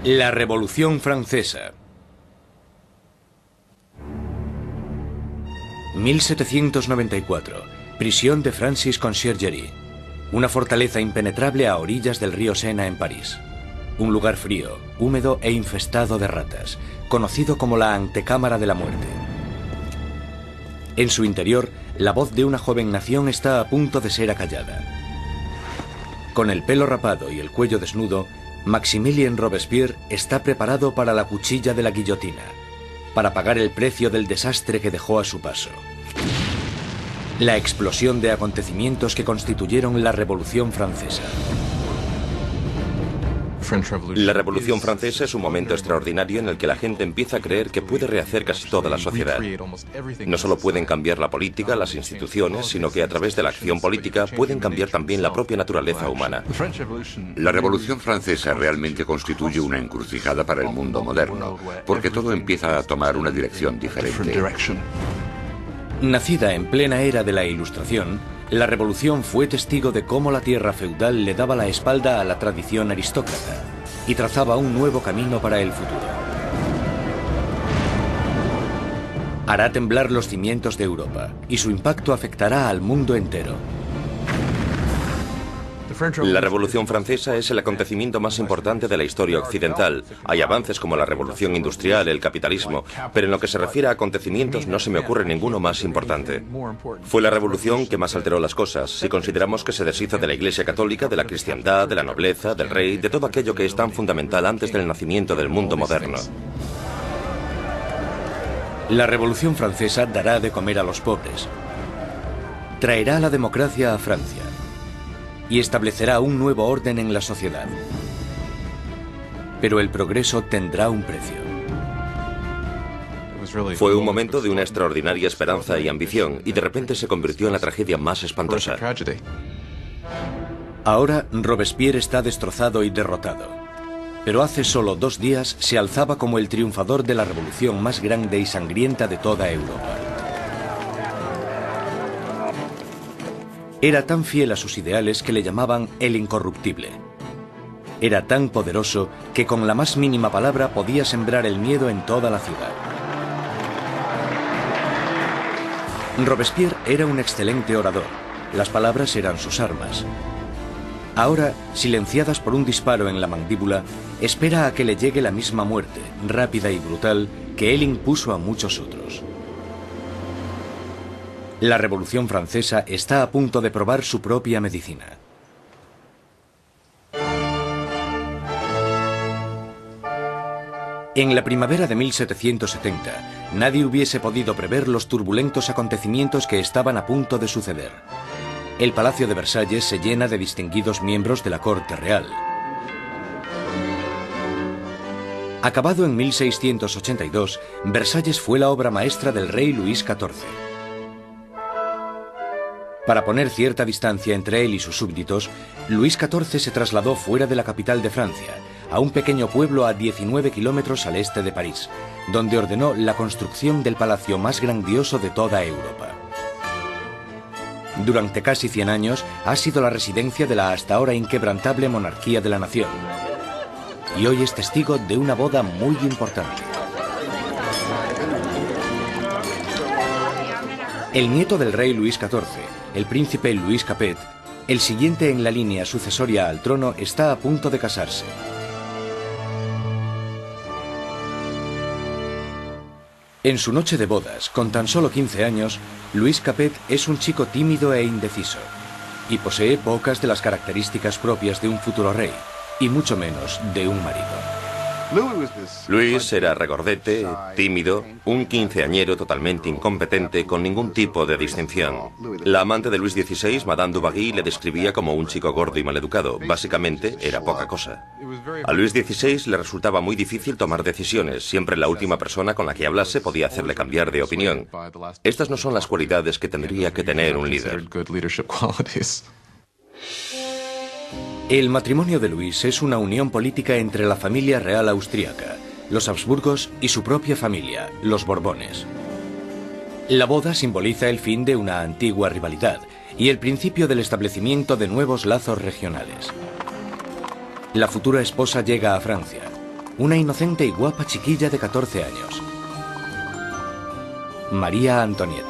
La Revolución Francesa. 1794. Prisión de Francis Conciergerie. Una fortaleza impenetrable a orillas del río Sena en París. Un lugar frío, húmedo e infestado de ratas, conocido como la antecámara de la muerte. En su interior, la voz de una joven nación está a punto de ser acallada. Con el pelo rapado y el cuello desnudo, Maximilien Robespierre está preparado para la cuchilla de la guillotina, para pagar el precio del desastre que dejó a su paso. La explosión de acontecimientos que constituyeron la Revolución Francesa. La Revolución Francesa es un momento extraordinario en el que la gente empieza a creer que puede rehacer casi toda la sociedad. No solo pueden cambiar la política, las instituciones, sino que a través de la acción política pueden cambiar también la propia naturaleza humana. La Revolución Francesa realmente constituye una encrucijada para el mundo moderno, porque todo empieza a tomar una dirección diferente. Nacida en plena era de la Ilustración, la Revolución fue testigo de cómo la tierra feudal le daba la espalda a la tradición aristócrata y trazaba un nuevo camino para el futuro. Hará temblar los cimientos de Europa y su impacto afectará al mundo entero. La Revolución Francesa es el acontecimiento más importante de la historia occidental. Hay avances como la Revolución Industrial, el capitalismo, pero en lo que se refiere a acontecimientos no se me ocurre ninguno más importante. Fue la revolución que más alteró las cosas, si consideramos que se deshizo de la Iglesia Católica, de la cristiandad, de la nobleza, del rey, de todo aquello que es tan fundamental antes del nacimiento del mundo moderno. La Revolución Francesa dará de comer a los pobres. Traerá la democracia a Francia y establecerá un nuevo orden en la sociedad. Pero el progreso tendrá un precio. Fue un momento de una extraordinaria esperanza y ambición, y de repente se convirtió en la tragedia más espantosa. Ahora Robespierre está destrozado y derrotado. Pero hace solo 2 días se alzaba como el triunfador de la revolución más grande y sangrienta de toda Europa. Era tan fiel a sus ideales que le llamaban el incorruptible. Era tan poderoso que con la más mínima palabra podía sembrar el miedo en toda la ciudad. Robespierre era un excelente orador. Las palabras eran sus armas. Ahora, silenciadas por un disparo en la mandíbula, espera a que le llegue la misma muerte, rápida y brutal, que él impuso a muchos otros. La Revolución Francesa está a punto de probar su propia medicina. En la primavera de 1770, nadie hubiese podido prever los turbulentos acontecimientos que estaban a punto de suceder. El Palacio de Versalles se llena de distinguidos miembros de la corte real. Acabado en 1682, Versalles fue la obra maestra del rey Luis XIV. Para poner cierta distancia entre él y sus súbditos, Luis XIV se trasladó fuera de la capital de Francia, a un pequeño pueblo a 19 kilómetros al este de París, donde ordenó la construcción del palacio más grandioso de toda Europa. Durante casi 100 años ha sido la residencia de la hasta ahora inquebrantable monarquía de la nación. Y hoy es testigo de una boda muy importante. El nieto del rey Luis XIV, el príncipe Louis Capet, el siguiente en la línea sucesoria al trono, está a punto de casarse. En su noche de bodas, con tan solo 15 años, Louis Capet es un chico tímido e indeciso, y posee pocas de las características propias de un futuro rey, y mucho menos de un marido. Luis era regordete, tímido, un quinceañero totalmente incompetente, con ningún tipo de distinción. La amante de Luis XVI, Madame Dubarry, le describía como un chico gordo y maleducado. Básicamente, era poca cosa. A Luis XVI le resultaba muy difícil tomar decisiones. Siempre la última persona con la que hablase podía hacerle cambiar de opinión. Estas no son las cualidades que tendría que tener un líder. El matrimonio de Luis es una unión política entre la familia real austríaca, los Habsburgos y su propia familia, los Borbones. La boda simboliza el fin de una antigua rivalidad y el principio del establecimiento de nuevos lazos regionales. La futura esposa llega a Francia, una inocente y guapa chiquilla de 14 años. María Antonieta.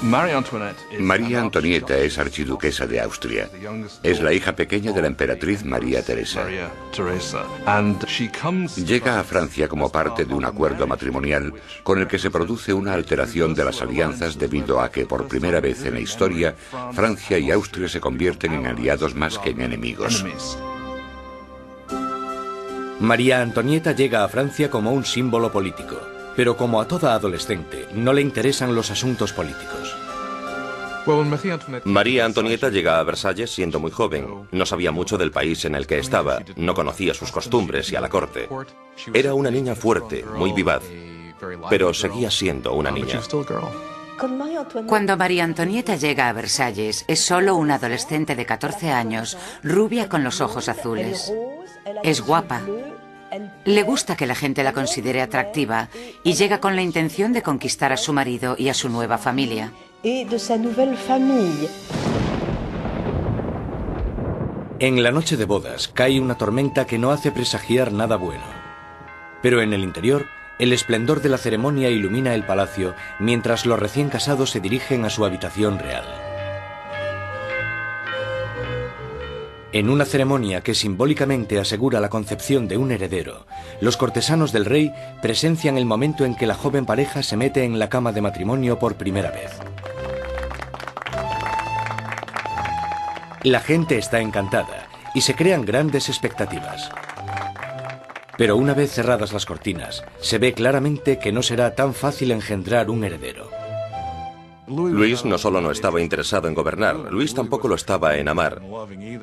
María Antonieta es archiduquesa de Austria. Es la hija pequeña de la emperatriz María Teresa. Llega a Francia como parte de un acuerdo matrimonial con el que se produce una alteración de las alianzas debido a que por primera vez en la historia Francia y Austria se convierten en aliados más que en enemigos. María Antonieta llega a Francia como un símbolo político, pero como a toda adolescente, no le interesan los asuntos políticos. María Antonieta llega a Versalles siendo muy joven. No sabía mucho del país en el que estaba, no conocía sus costumbres y a la corte. Era una niña fuerte, muy vivaz, pero seguía siendo una niña. Cuando María Antonieta llega a Versalles, es solo una adolescente de 14 años, rubia con los ojos azules. Es guapa. Le gusta que la gente la considere atractiva y llega con la intención de conquistar a su marido y a su nueva familia. En la noche de bodas cae una tormenta que no hace presagiar nada bueno. Pero en el interior, el esplendor de la ceremonia ilumina el palacio mientras los recién casados se dirigen a su habitación real. En una ceremonia que simbólicamente asegura la concepción de un heredero, los cortesanos del rey presencian el momento en que la joven pareja se mete en la cama de matrimonio por primera vez. La gente está encantada y se crean grandes expectativas. Pero una vez cerradas las cortinas, se ve claramente que no será tan fácil engendrar un heredero. Luis no solo no estaba interesado en gobernar, Luis tampoco lo estaba en amar.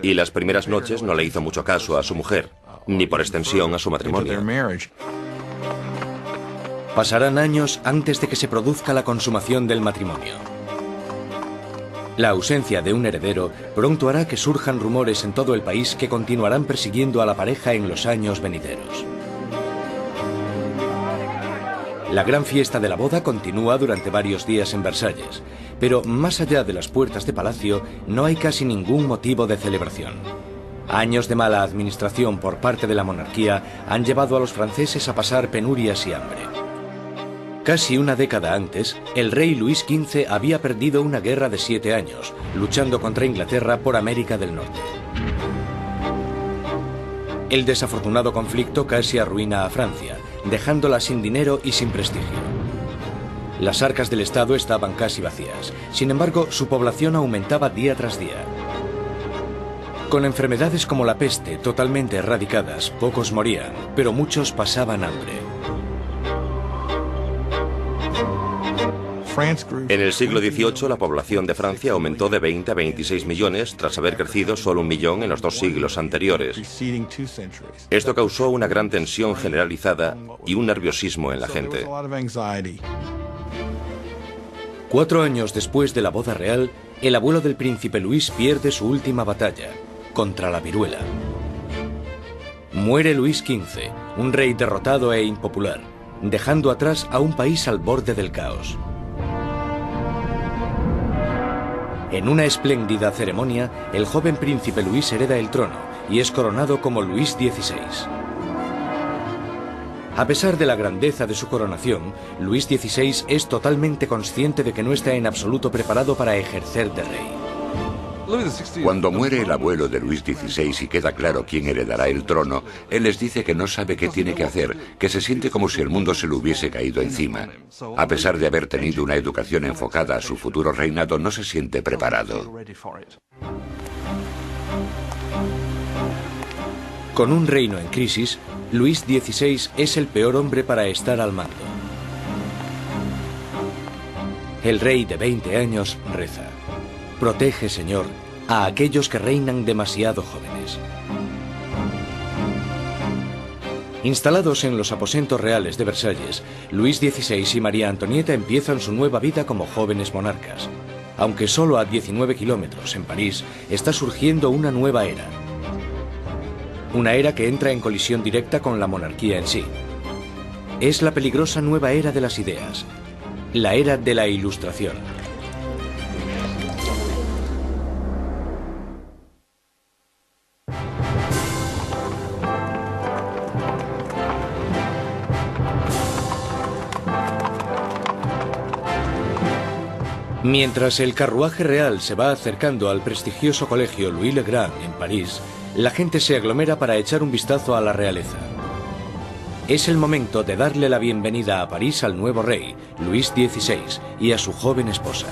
Y las primeras noches no le hizo mucho caso a su mujer, ni por extensión a su matrimonio. Pasarán años antes de que se produzca la consumación del matrimonio. La ausencia de un heredero pronto hará que surjan rumores en todo el país que continuarán persiguiendo a la pareja en los años venideros. La gran fiesta de la boda continúa durante varios días en Versalles, pero más allá de las puertas de palacio no hay casi ningún motivo de celebración. Años de mala administración por parte de la monarquía han llevado a los franceses a pasar penurias y hambre. Casi una década antes, el rey Luis XV había perdido una guerra de 7 años, luchando contra Inglaterra por América del Norte. El desafortunado conflicto casi arruina a Francia, dejándola sin dinero y sin prestigio. Las arcas del Estado estaban casi vacías. Sin embargo, su población aumentaba día tras día. Con enfermedades como la peste totalmente erradicadas, pocos morían, pero muchos pasaban hambre. En el siglo XVIII, la población de Francia aumentó de 20 a 26 millones tras haber crecido solo 1 millón en los 2 siglos anteriores. Esto causó una gran tensión generalizada y un nerviosismo en la gente. 4 años después de la boda real, el abuelo del príncipe Luis pierde su última batalla, contra la viruela. Muere Luis XV, un rey derrotado e impopular, dejando atrás a un país al borde del caos. En una espléndida ceremonia, el joven príncipe Luis hereda el trono y es coronado como Luis XVI. A pesar de la grandeza de su coronación, Luis XVI es totalmente consciente de que no está en absoluto preparado para ejercer de rey. Cuando muere el abuelo de Luis XVI y queda claro quién heredará el trono, él les dice que no sabe qué tiene que hacer, que se siente como si el mundo se le hubiese caído encima. A pesar de haber tenido una educación enfocada a su futuro reinado, no se siente preparado. Con un reino en crisis, Luis XVI es el peor hombre para estar al mando. El rey de 20 años reza: protege, Señor, a aquellos que reinan demasiado jóvenes. Instalados en los aposentos reales de Versalles, Luis XVI y María Antonieta empiezan su nueva vida como jóvenes monarcas. Aunque solo a 19 kilómetros, en París, está surgiendo una nueva era. Una era que entra en colisión directa con la monarquía en sí. Es la peligrosa nueva era de las ideas, la era de la Ilustración. Mientras el carruaje real se va acercando al prestigioso colegio Louis le Grand en París, la gente se aglomera para echar un vistazo a la realeza. Es el momento de darle la bienvenida a París al nuevo rey, Luis XVI, y a su joven esposa.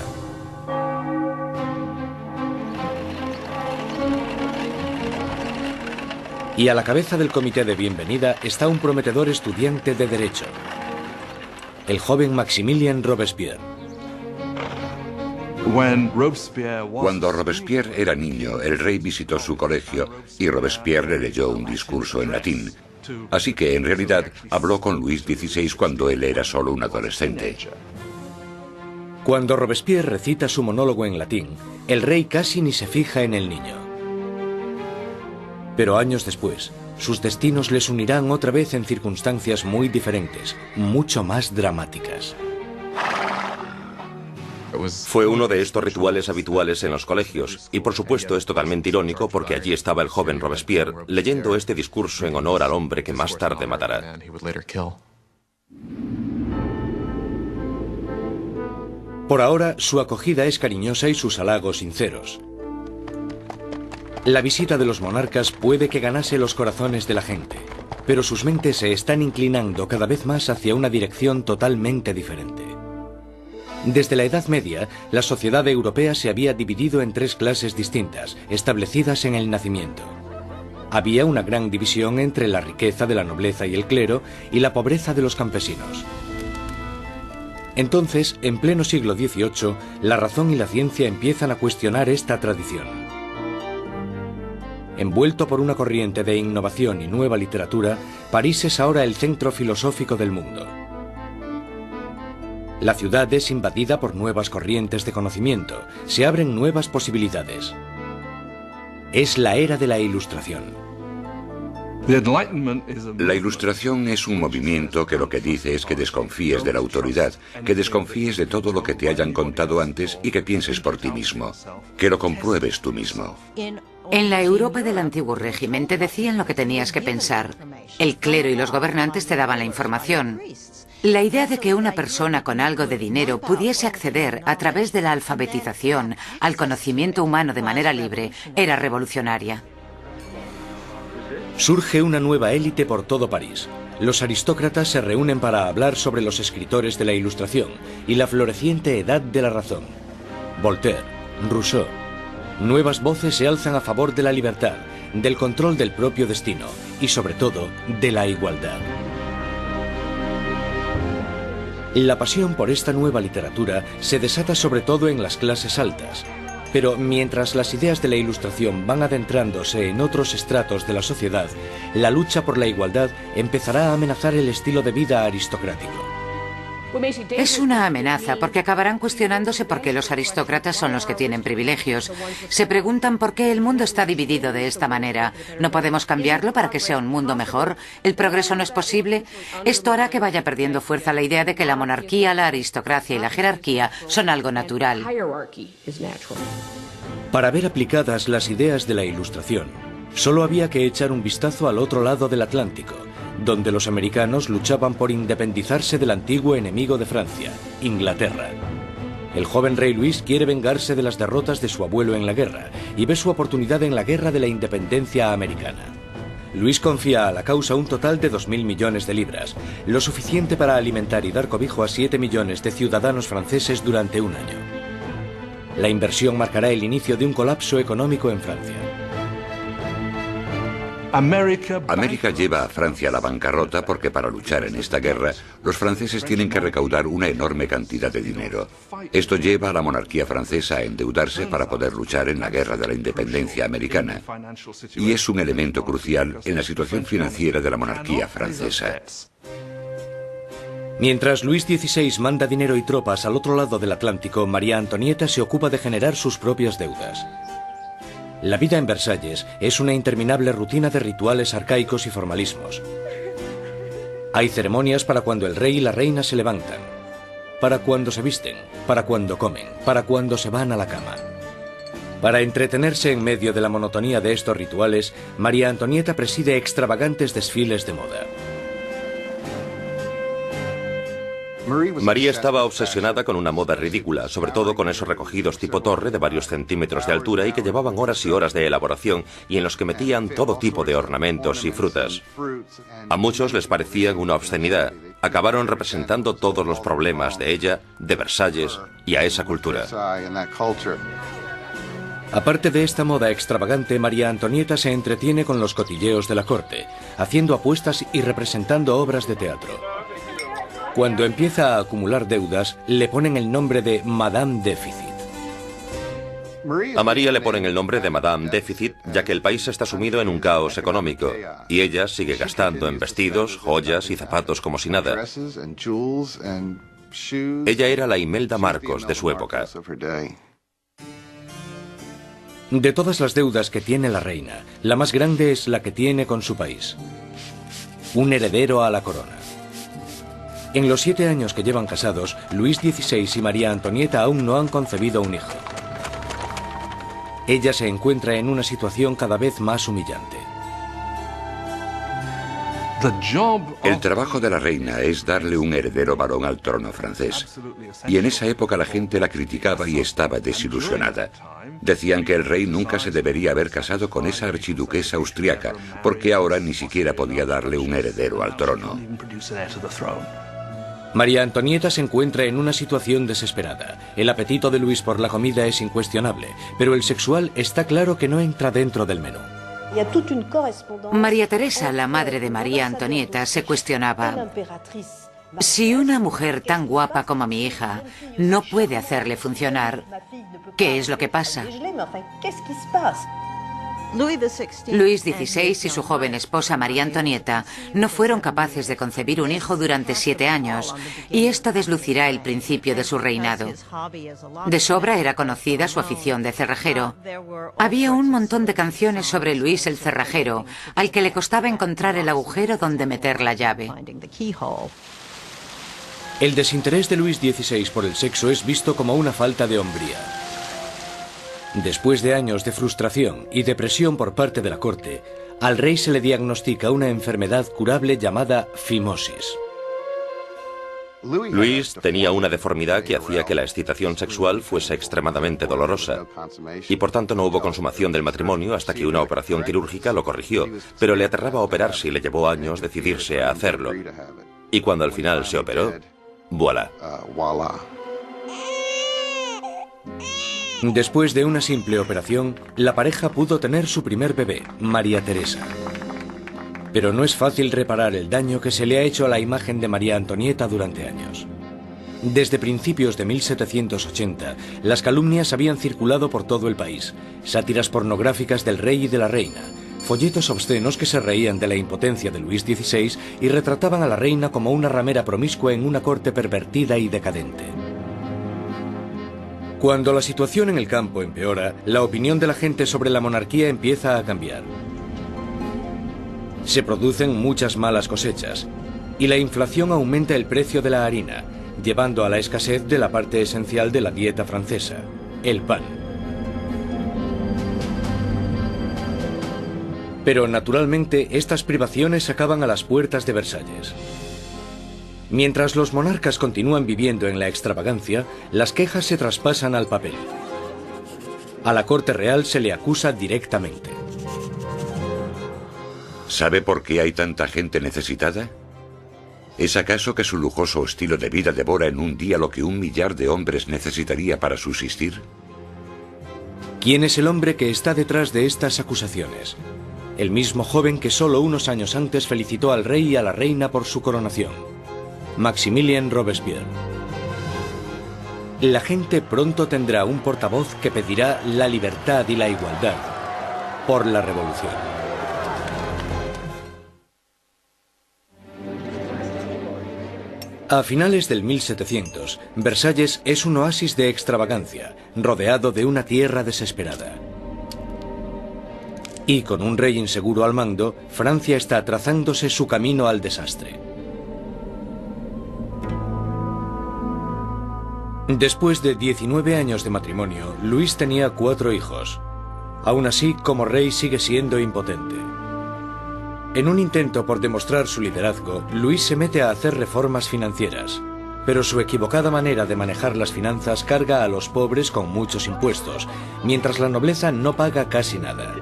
Y a la cabeza del comité de bienvenida está un prometedor estudiante de Derecho, el joven Maximilien Robespierre. Cuando Robespierre era niño, el rey visitó su colegio y Robespierre le leyó un discurso en latín. Así que, en realidad, habló con Luis XVI cuando él era solo un adolescente. Cuando Robespierre recita su monólogo en latín, el rey casi ni se fija en el niño. Pero años después, sus destinos les unirán otra vez en circunstancias muy diferentes, mucho más dramáticas. Fue uno de estos rituales habituales en los colegios, y por supuesto es totalmente irónico porque allí estaba el joven Robespierre leyendo este discurso en honor al hombre que más tarde matará. Por ahora, su acogida es cariñosa y sus halagos sinceros. La visita de los monarcas puede que ganase los corazones de la gente, pero sus mentes se están inclinando cada vez más hacia una dirección totalmente diferente. Desde la Edad Media, la sociedad europea se había dividido en tres clases distintas, establecidas en el nacimiento. Había una gran división entre la riqueza de la nobleza y el clero y la pobreza de los campesinos. Entonces, en pleno siglo XVIII, la razón y la ciencia empiezan a cuestionar esta tradición. Envuelto por una corriente de innovación y nueva literatura, París es ahora el centro filosófico del mundo. La ciudad es invadida por nuevas corrientes de conocimiento, se abren nuevas posibilidades. Es la era de la Ilustración. La Ilustración es un movimiento que lo que dice es que desconfíes de la autoridad, que desconfíes de todo lo que te hayan contado antes y que pienses por ti mismo, que lo compruebes tú mismo. En la Europa del antiguo régimen te decían lo que tenías que pensar. El clero y los gobernantes te daban la información. La idea de que una persona con algo de dinero pudiese acceder a través de la alfabetización al conocimiento humano de manera libre era revolucionaria. Surge una nueva élite por todo París. Los aristócratas se reúnen para hablar sobre los escritores de la Ilustración y la floreciente edad de la razón. Voltaire, Rousseau. Nuevas voces se alzan a favor de la libertad, del control del propio destino y, sobre todo, de la igualdad. La pasión por esta nueva literatura se desata sobre todo en las clases altas. Pero mientras las ideas de la Ilustración van adentrándose en otros estratos de la sociedad, la lucha por la igualdad empezará a amenazar el estilo de vida aristocrático. Es una amenaza porque acabarán cuestionándose por qué los aristócratas son los que tienen privilegios. Se preguntan por qué el mundo está dividido de esta manera. ¿No podemos cambiarlo para que sea un mundo mejor? ¿El progreso no es posible? Esto hará que vaya perdiendo fuerza la idea de que la monarquía, la aristocracia y la jerarquía son algo natural. Para ver aplicadas las ideas de la Ilustración, solo había que echar un vistazo al otro lado del Atlántico, donde los americanos luchaban por independizarse del antiguo enemigo de Francia, Inglaterra. El joven rey Luis quiere vengarse de las derrotas de su abuelo en la guerra y ve su oportunidad en la guerra de la independencia americana. Luis confía a la causa un total de 2.000 millones de libras, lo suficiente para alimentar y dar cobijo a 7 millones de ciudadanos franceses durante un año. La inversión marcará el inicio de un colapso económico en Francia. América lleva a Francia a la bancarrota porque para luchar en esta guerra, los franceses tienen que recaudar una enorme cantidad de dinero. Esto lleva a la monarquía francesa a endeudarse para poder luchar en la guerra de la independencia americana. Y es un elemento crucial en la situación financiera de la monarquía francesa. Mientras Luis XVI manda dinero y tropas al otro lado del Atlántico, María Antonieta se ocupa de generar sus propias deudas. La vida en Versalles es una interminable rutina de rituales arcaicos y formalismos. Hay ceremonias para cuando el rey y la reina se levantan, para cuando se visten, para cuando comen, para cuando se van a la cama. Para entretenerse en medio de la monotonía de estos rituales, María Antonieta preside extravagantes desfiles de moda. María estaba obsesionada con una moda ridícula, sobre todo con esos recogidos tipo torre de varios centímetros de altura y que llevaban horas y horas de elaboración y en los que metían todo tipo de ornamentos y frutas. A muchos les parecían una obscenidad. Acabaron representando todos los problemas de ella, de Versalles y a esa cultura. Aparte de esta moda extravagante, María Antonieta se entretiene con los cotilleos de la corte, haciendo apuestas y representando obras de teatro. Cuando empieza a acumular deudas, le ponen el nombre de Madame Déficit. A María le ponen el nombre de Madame Déficit, ya que el país está sumido en un caos económico, y ella sigue gastando en vestidos, joyas y zapatos como si nada. Ella era la Imelda Marcos de su época. De todas las deudas que tiene la reina, la más grande es la que tiene con su país. Un heredero a la corona. En los 7 años que llevan casados, Luis XVI y María Antonieta aún no han concebido un hijo. Ella se encuentra en una situación cada vez más humillante. El trabajo de la reina es darle un heredero varón al trono francés. Y en esa época la gente la criticaba y estaba desilusionada. Decían que el rey nunca se debería haber casado con esa archiduquesa austriaca, porque ahora ni siquiera podía darle un heredero al trono. María Antonieta se encuentra en una situación desesperada. El apetito de Luis por la comida es incuestionable, pero el sexual está claro que no entra dentro del menú. María Teresa, la madre de María Antonieta, se cuestionaba: si una mujer tan guapa como mi hija no puede hacerle funcionar, ¿qué es lo que pasa? Luis XVI y su joven esposa María Antonieta no fueron capaces de concebir un hijo durante 7 años, y esto deslucirá el principio de su reinado. De sobra era conocida su afición de cerrajero. Había un montón de canciones sobre Luis el cerrajero, al que le costaba encontrar el agujero donde meter la llave. El desinterés de Luis XVI por el sexo es visto como una falta de hombría. Después de años de frustración y depresión por parte de la corte, al rey se le diagnostica una enfermedad curable llamada fimosis. Luis tenía una deformidad que hacía que la excitación sexual fuese extremadamente dolorosa, y por tanto no hubo consumación del matrimonio hasta que una operación quirúrgica lo corrigió, pero le aterraba operarse y le llevó años decidirse a hacerlo. Y cuando al final se operó, ¡voilà! Después de una simple operación, la pareja pudo tener su primer bebé, María Teresa. Pero no es fácil reparar el daño que se le ha hecho a la imagen de María Antonieta durante años. Desde principios de 1780, las calumnias habían circulado por todo el país, sátiras pornográficas del rey y de la reina, folletos obscenos que se reían de la impotencia de Luis XVI y retrataban a la reina como una ramera promiscua en una corte pervertida y decadente. Cuando la situación en el campo empeora, la opinión de la gente sobre la monarquía empieza a cambiar. Se producen muchas malas cosechas y la inflación aumenta el precio de la harina, llevando a la escasez de la parte esencial de la dieta francesa, el pan. Pero naturalmente estas privaciones acaban a las puertas de Versalles. Mientras los monarcas continúan viviendo en la extravagancia, las quejas se traspasan al papel. A la corte real se le acusa directamente. ¿Sabe por qué hay tanta gente necesitada? ¿Es acaso que su lujoso estilo de vida devora en un día lo que 1 millar de hombres necesitaría para subsistir? ¿Quién es el hombre que está detrás de estas acusaciones? El mismo joven que solo unos años antes felicitó al rey y a la reina por su coronación. Maximilien Robespierre. La gente pronto tendrá un portavoz que pedirá la libertad y la igualdad por la revolución. A finales del 1700, Versalles es un oasis de extravagancia, rodeado de una tierra desesperada. Y con un rey inseguro al mando, Francia está trazándose su camino al desastre. Después de 19 años de matrimonio, Luis tenía 4 hijos. Aún así, como rey sigue siendo impotente. En un intento por demostrar su liderazgo, Luis se mete a hacer reformas financieras. pero su equivocada manera de manejar las finanzas carga a los pobres con muchos impuestos, mientras la nobleza no paga casi nada.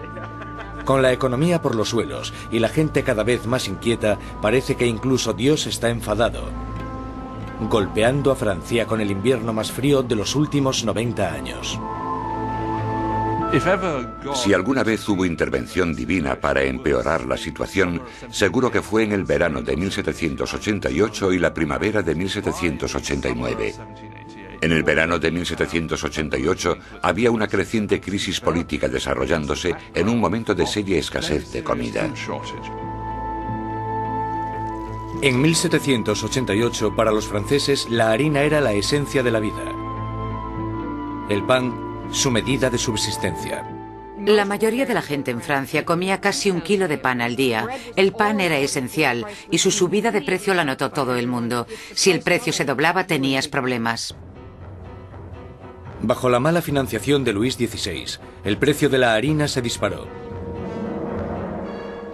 Con la economía por los suelos y la gente cada vez más inquieta, parece que incluso Dios está enfadado, golpeando a Francia con el invierno más frío de los últimos 90 años. Si alguna vez hubo intervención divina para empeorar la situación, seguro que fue en el verano de 1788 y la primavera de 1789. En el verano de 1788 había una creciente crisis política desarrollándose en un momento de seria escasez de comida. En 1788, para los franceses, la harina era la esencia de la vida. El pan, su medida de subsistencia. La mayoría de la gente en Francia comía casi 1 kilo de pan al día. El pan era esencial y su subida de precio la notó todo el mundo. Si el precio se doblaba, tenías problemas. Bajo la mala financiación de Luis XVI, el precio de la harina se disparó.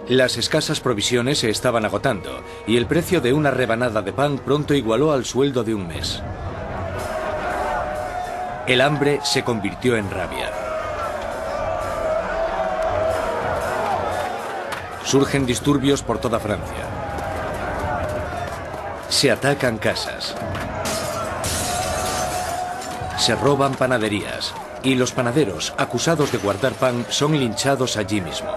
Las escasas provisiones se estaban agotando y el precio de una rebanada de pan pronto igualó al sueldo de un mes. El hambre se convirtió en rabia. Surgen disturbios por toda Francia. Se atacan casas. Se roban panaderías. Y los panaderos, acusados de guardar pan, son linchados allí mismo.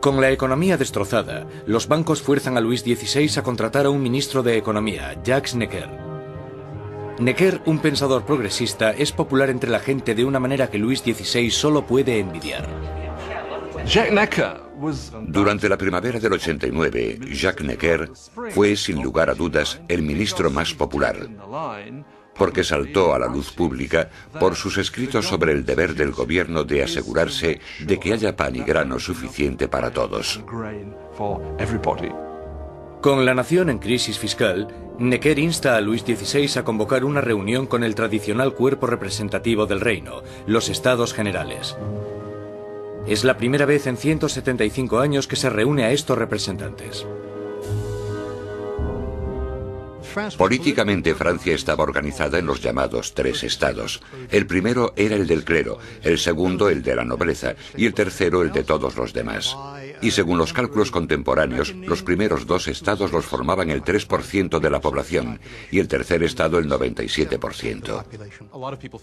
Con la economía destrozada, los bancos fuerzan a Luis XVI a contratar a un ministro de Economía, Jacques Necker. Necker, un pensador progresista, es popular entre la gente de una manera que Luis XVI solo puede envidiar. Durante la primavera del 89, Jacques Necker fue, sin lugar a dudas, el ministro más popular, porque saltó a la luz pública por sus escritos sobre el deber del gobierno de asegurarse de que haya pan y grano suficiente para todos. Con la nación en crisis fiscal, Necker insta a Luis XVI a convocar una reunión con el tradicional cuerpo representativo del reino, los Estados Generales. Es la primera vez en 175 años que se reúne a estos representantes. Políticamente, Francia estaba organizada en los llamados 3 estados. El primero era el del clero, el segundo el de la nobleza y el tercero el de todos los demás. Y según los cálculos contemporáneos, los primeros 2 estados los formaban el 3% de la población y el tercer estado el 97%.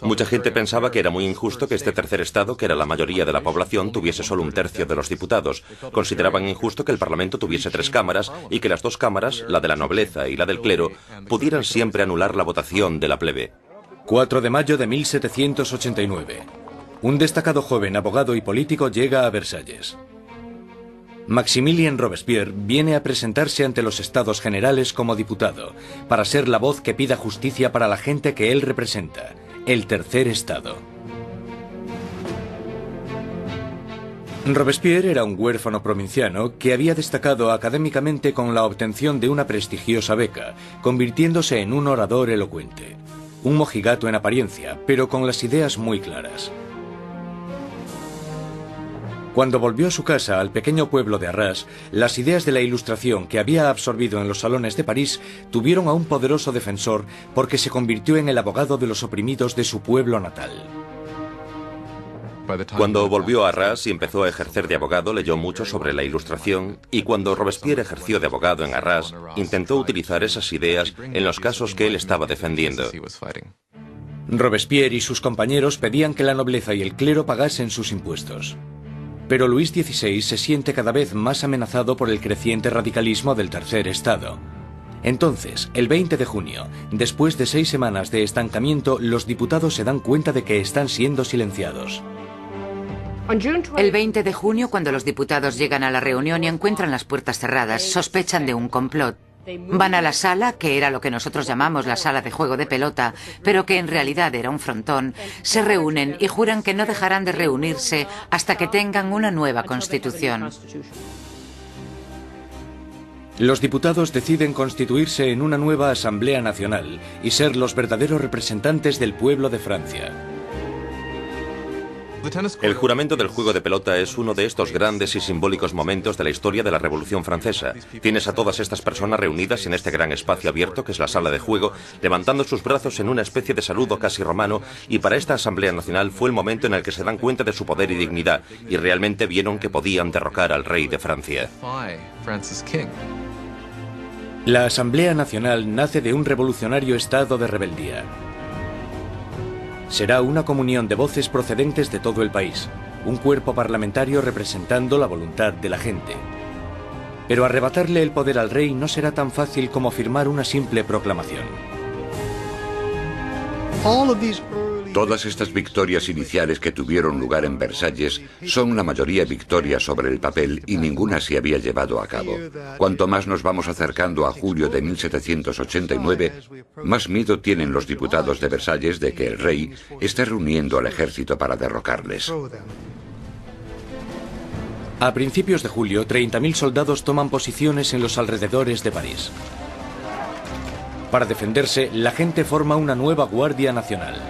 Mucha gente pensaba que era muy injusto que este tercer estado, que era la mayoría de la población, tuviese solo 1/3 de los diputados. Consideraban injusto que el Parlamento tuviese 3 cámaras y que las 2 cámaras, la de la nobleza y la del clero, pudieran siempre anular la votación de la plebe. 4 de mayo de 1789. Un destacado joven abogado y político llega a Versalles. Maximilien Robespierre viene a presentarse ante los Estados Generales como diputado, para ser la voz que pida justicia para la gente que él representa, el tercer estado. Robespierre era un huérfano provinciano que había destacado académicamente con la obtención de una prestigiosa beca, convirtiéndose en un orador elocuente. Un mojigato en apariencia, pero con las ideas muy claras. Cuando volvió a su casa, al pequeño pueblo de Arras, las ideas de la Ilustración que había absorbido en los salones de París tuvieron a un poderoso defensor porque se convirtió en el abogado de los oprimidos de su pueblo natal. Cuando volvió a Arras y empezó a ejercer de abogado, leyó mucho sobre la Ilustración, y cuando Robespierre ejerció de abogado en Arras, intentó utilizar esas ideas en los casos que él estaba defendiendo. Robespierre y sus compañeros pedían que la nobleza y el clero pagasen sus impuestos. Pero Luis XVI se siente cada vez más amenazado por el creciente radicalismo del tercer estado. Entonces, el 20 de junio, después de 6 semanas de estancamiento, los diputados se dan cuenta de que están siendo silenciados. El 20 de junio, cuando los diputados llegan a la reunión y encuentran las puertas cerradas, sospechan de un complot. Van a la sala, que era lo que nosotros llamamos la sala de juego de pelota, pero que en realidad era un frontón, se reúnen y juran que no dejarán de reunirse hasta que tengan una nueva constitución. Los diputados deciden constituirse en una nueva Asamblea Nacional y ser los verdaderos representantes del pueblo de Francia. El juramento del juego de pelota es uno de estos grandes y simbólicos momentos de la historia de la Revolución Francesa. Tienes a todas estas personas reunidas en este gran espacio abierto que es la sala de juego, levantando sus brazos en una especie de saludo casi romano, y para esta Asamblea Nacional fue el momento en el que se dan cuenta de su poder y dignidad, y realmente vieron que podían derrocar al rey de Francia. La Asamblea Nacional nace de un revolucionario estado de rebeldía. Será una comunión de voces procedentes de todo el país, un cuerpo parlamentario representando la voluntad de la gente. Pero arrebatarle el poder al rey no será tan fácil como firmar una simple proclamación. Todas estas victorias iniciales que tuvieron lugar en Versalles son la mayoría victorias sobre el papel y ninguna se había llevado a cabo. Cuanto más nos vamos acercando a julio de 1789, más miedo tienen los diputados de Versalles de que el rey esté reuniendo al ejército para derrocarles. A principios de julio, 30.000 soldados toman posiciones en los alrededores de París. Para defenderse, la gente forma una nueva Guardia Nacional.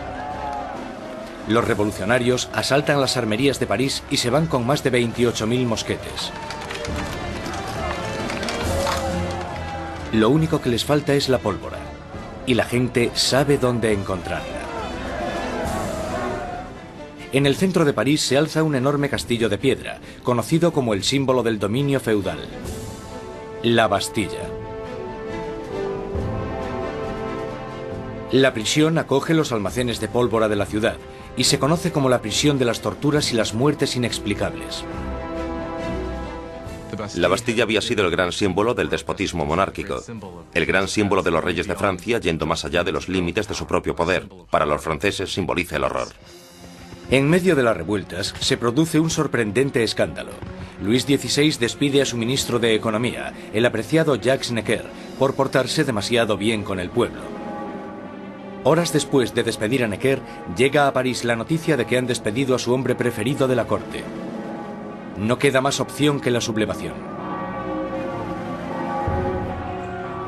Los revolucionarios asaltan las armerías de París y se van con más de 28.000 mosquetes. Lo único que les falta es la pólvora, y la gente sabe dónde encontrarla. En el centro de París se alza un enorme castillo de piedra, conocido como el símbolo del dominio feudal: la Bastilla. La prisión acoge los almacenes de pólvora de la ciudad y se conoce como la prisión de las torturas y las muertes inexplicables. La Bastilla había sido el gran símbolo del despotismo monárquico, el gran símbolo de los reyes de Francia yendo más allá de los límites de su propio poder. Para los franceses simboliza el horror. En medio de las revueltas se produce un sorprendente escándalo. Luis XVI despide a su ministro de Economía, el apreciado Jacques Necker, por portarse demasiado bien con el pueblo. Horas después de despedir a Necker, llega a París la noticia de que han despedido a su hombre preferido de la corte. No queda más opción que la sublevación.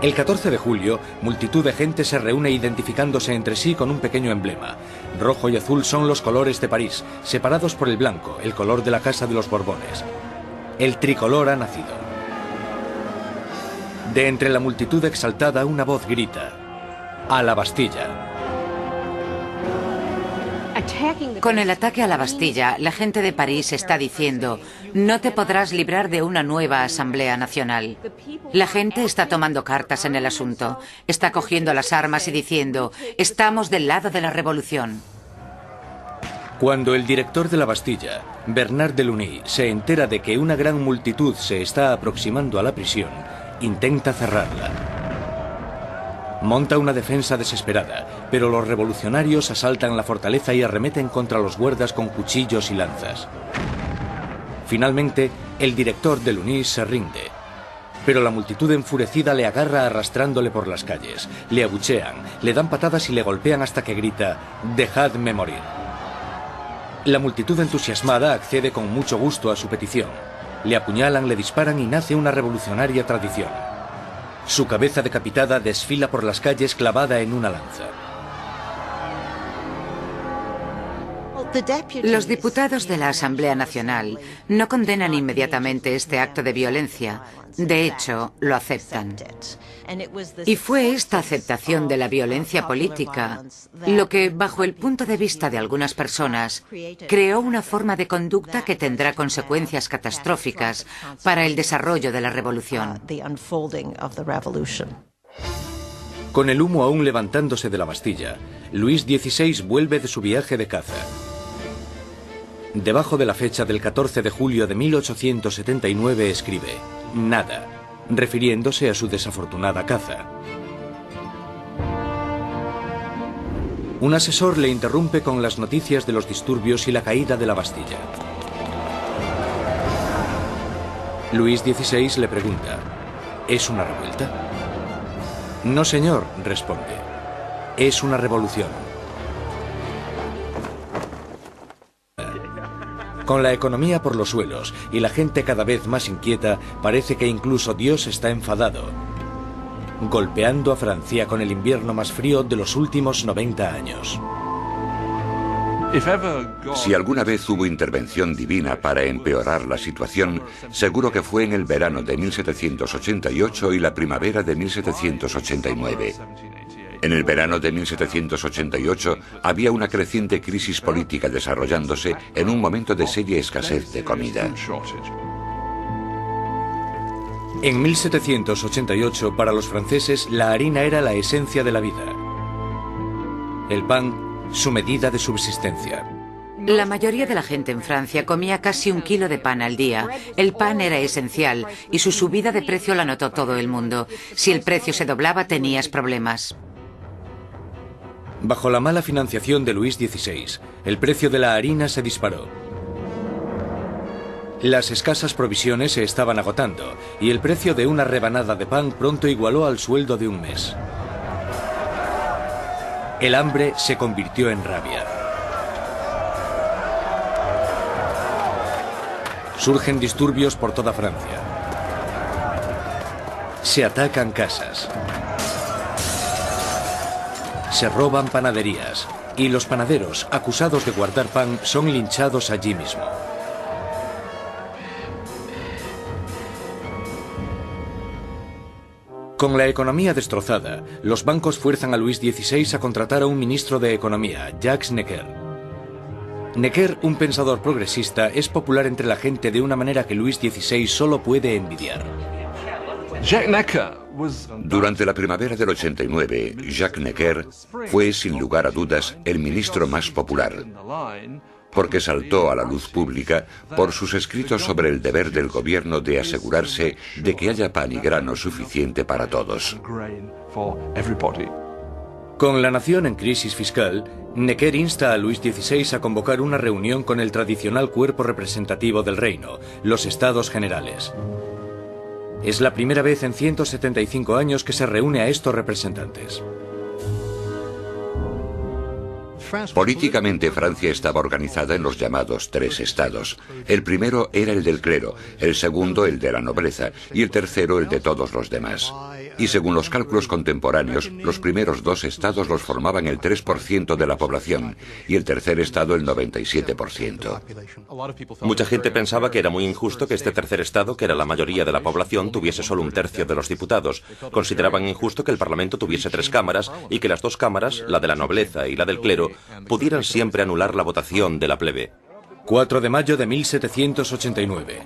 El 14 de julio, multitud de gente se reúne identificándose entre sí con un pequeño emblema. Rojo y azul son los colores de París, separados por el blanco, el color de la Casa de los Borbones. El tricolor ha nacido. De entre la multitud exaltada, una voz grita: ¡a la Bastilla! Con el ataque a la Bastilla, la gente de París está diciendo: no te podrás librar de una nueva Asamblea Nacional. La gente está tomando cartas en el asunto, está cogiendo las armas y diciendo: estamos del lado de la revolución. Cuando el director de la Bastilla, Bernard de Lugny, se entera de que una gran multitud se está aproximando a la prisión, intenta cerrarla. Monta una defensa desesperada, pero los revolucionarios asaltan la fortaleza y arremeten contra los guardas con cuchillos y lanzas. Finalmente, el director de Lugny se rinde, pero la multitud enfurecida le agarra arrastrándole por las calles, le abuchean, le dan patadas y le golpean hasta que grita: «¡Dejadme morir!». La multitud entusiasmada accede con mucho gusto a su petición. Le apuñalan, le disparan y nace una revolucionaria tradición. Su cabeza decapitada desfila por las calles clavada en una lanza. Los diputados de la Asamblea Nacional no condenan inmediatamente este acto de violencia. De hecho, lo aceptan. Y fue esta aceptación de la violencia política lo que, bajo el punto de vista de algunas personas, creó una forma de conducta que tendrá consecuencias catastróficas para el desarrollo de la revolución. Con el humo aún levantándose de la Bastilla, Luis XVI vuelve de su viaje de caza. Debajo de la fecha del 14 de julio de 1879 escribe: «Nada», refiriéndose a su desafortunada caza. Un asesor le interrumpe con las noticias de los disturbios y la caída de la Bastilla. Luis XVI le pregunta: ¿es una revuelta? «No, señor», responde. «Es una revolución». Con la economía por los suelos y la gente cada vez más inquieta, parece que incluso Dios está enfadado, golpeando a Francia con el invierno más frío de los últimos 90 años. Si alguna vez hubo intervención divina para empeorar la situación, seguro que fue en el verano de 1788 y la primavera de 1789. En el verano de 1788 había una creciente crisis política desarrollándose en un momento de seria escasez de comida. En 1788, para los franceses, la harina era la esencia de la vida. El pan, su medida de subsistencia. La mayoría de la gente en Francia comía casi 1 kilo de pan al día. El pan era esencial y su subida de precio la notó todo el mundo. Si el precio se doblaba, tenías problemas. Bajo la mala financiación de Luis XVI, el precio de la harina se disparó. Las escasas provisiones se estaban agotando y el precio de una rebanada de pan pronto igualó al sueldo de un mes. El hambre se convirtió en rabia. Surgen disturbios por toda Francia. Se atacan casas. Se roban panaderías y los panaderos, acusados de guardar pan, son linchados allí mismo. Con la economía destrozada, los bancos fuerzan a Luis XVI a contratar a un ministro de Economía, Jacques Necker. Necker, un pensador progresista, es popular entre la gente de una manera que Luis XVI solo puede envidiar. Durante la primavera del 89, Jacques Necker fue, sin lugar a dudas, el ministro más popular, porque saltó a la luz pública por sus escritos sobre el deber del gobierno de asegurarse de que haya pan y grano suficiente para todos. Con la nación en crisis fiscal, Necker insta a Luis XVI a convocar una reunión con el tradicional cuerpo representativo del reino, los Estados Generales. Es la primera vez en 175 años que se reúne a estos representantes. Políticamente, Francia estaba organizada en los llamados 3 estados. El primero era el del clero, el segundo el de la nobleza y el tercero el de todos los demás. Y según los cálculos contemporáneos, los primeros 2 estados los formaban el 3% de la población y el tercer estado el 97%. Mucha gente pensaba que era muy injusto que este tercer estado, que era la mayoría de la población, tuviese solo 1/3 de los diputados. Consideraban injusto que el Parlamento tuviese 3 cámaras y que las 2 cámaras, la de la nobleza y la del clero, pudieran siempre anular la votación de la plebe. 4 de mayo de 1789.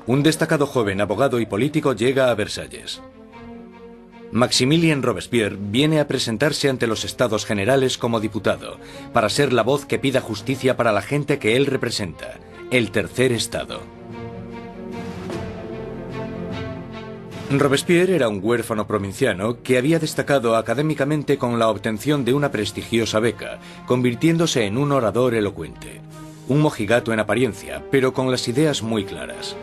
Un destacado joven abogado y político llega a Versalles. Maximilien Robespierre viene a presentarse ante los Estados Generales como diputado, para ser la voz que pida justicia para la gente que él representa, el tercer estado. Robespierre era un huérfano provinciano que había destacado académicamente con la obtención de una prestigiosa beca, convirtiéndose en un orador elocuente. Un mojigato en apariencia, pero con las ideas muy claras.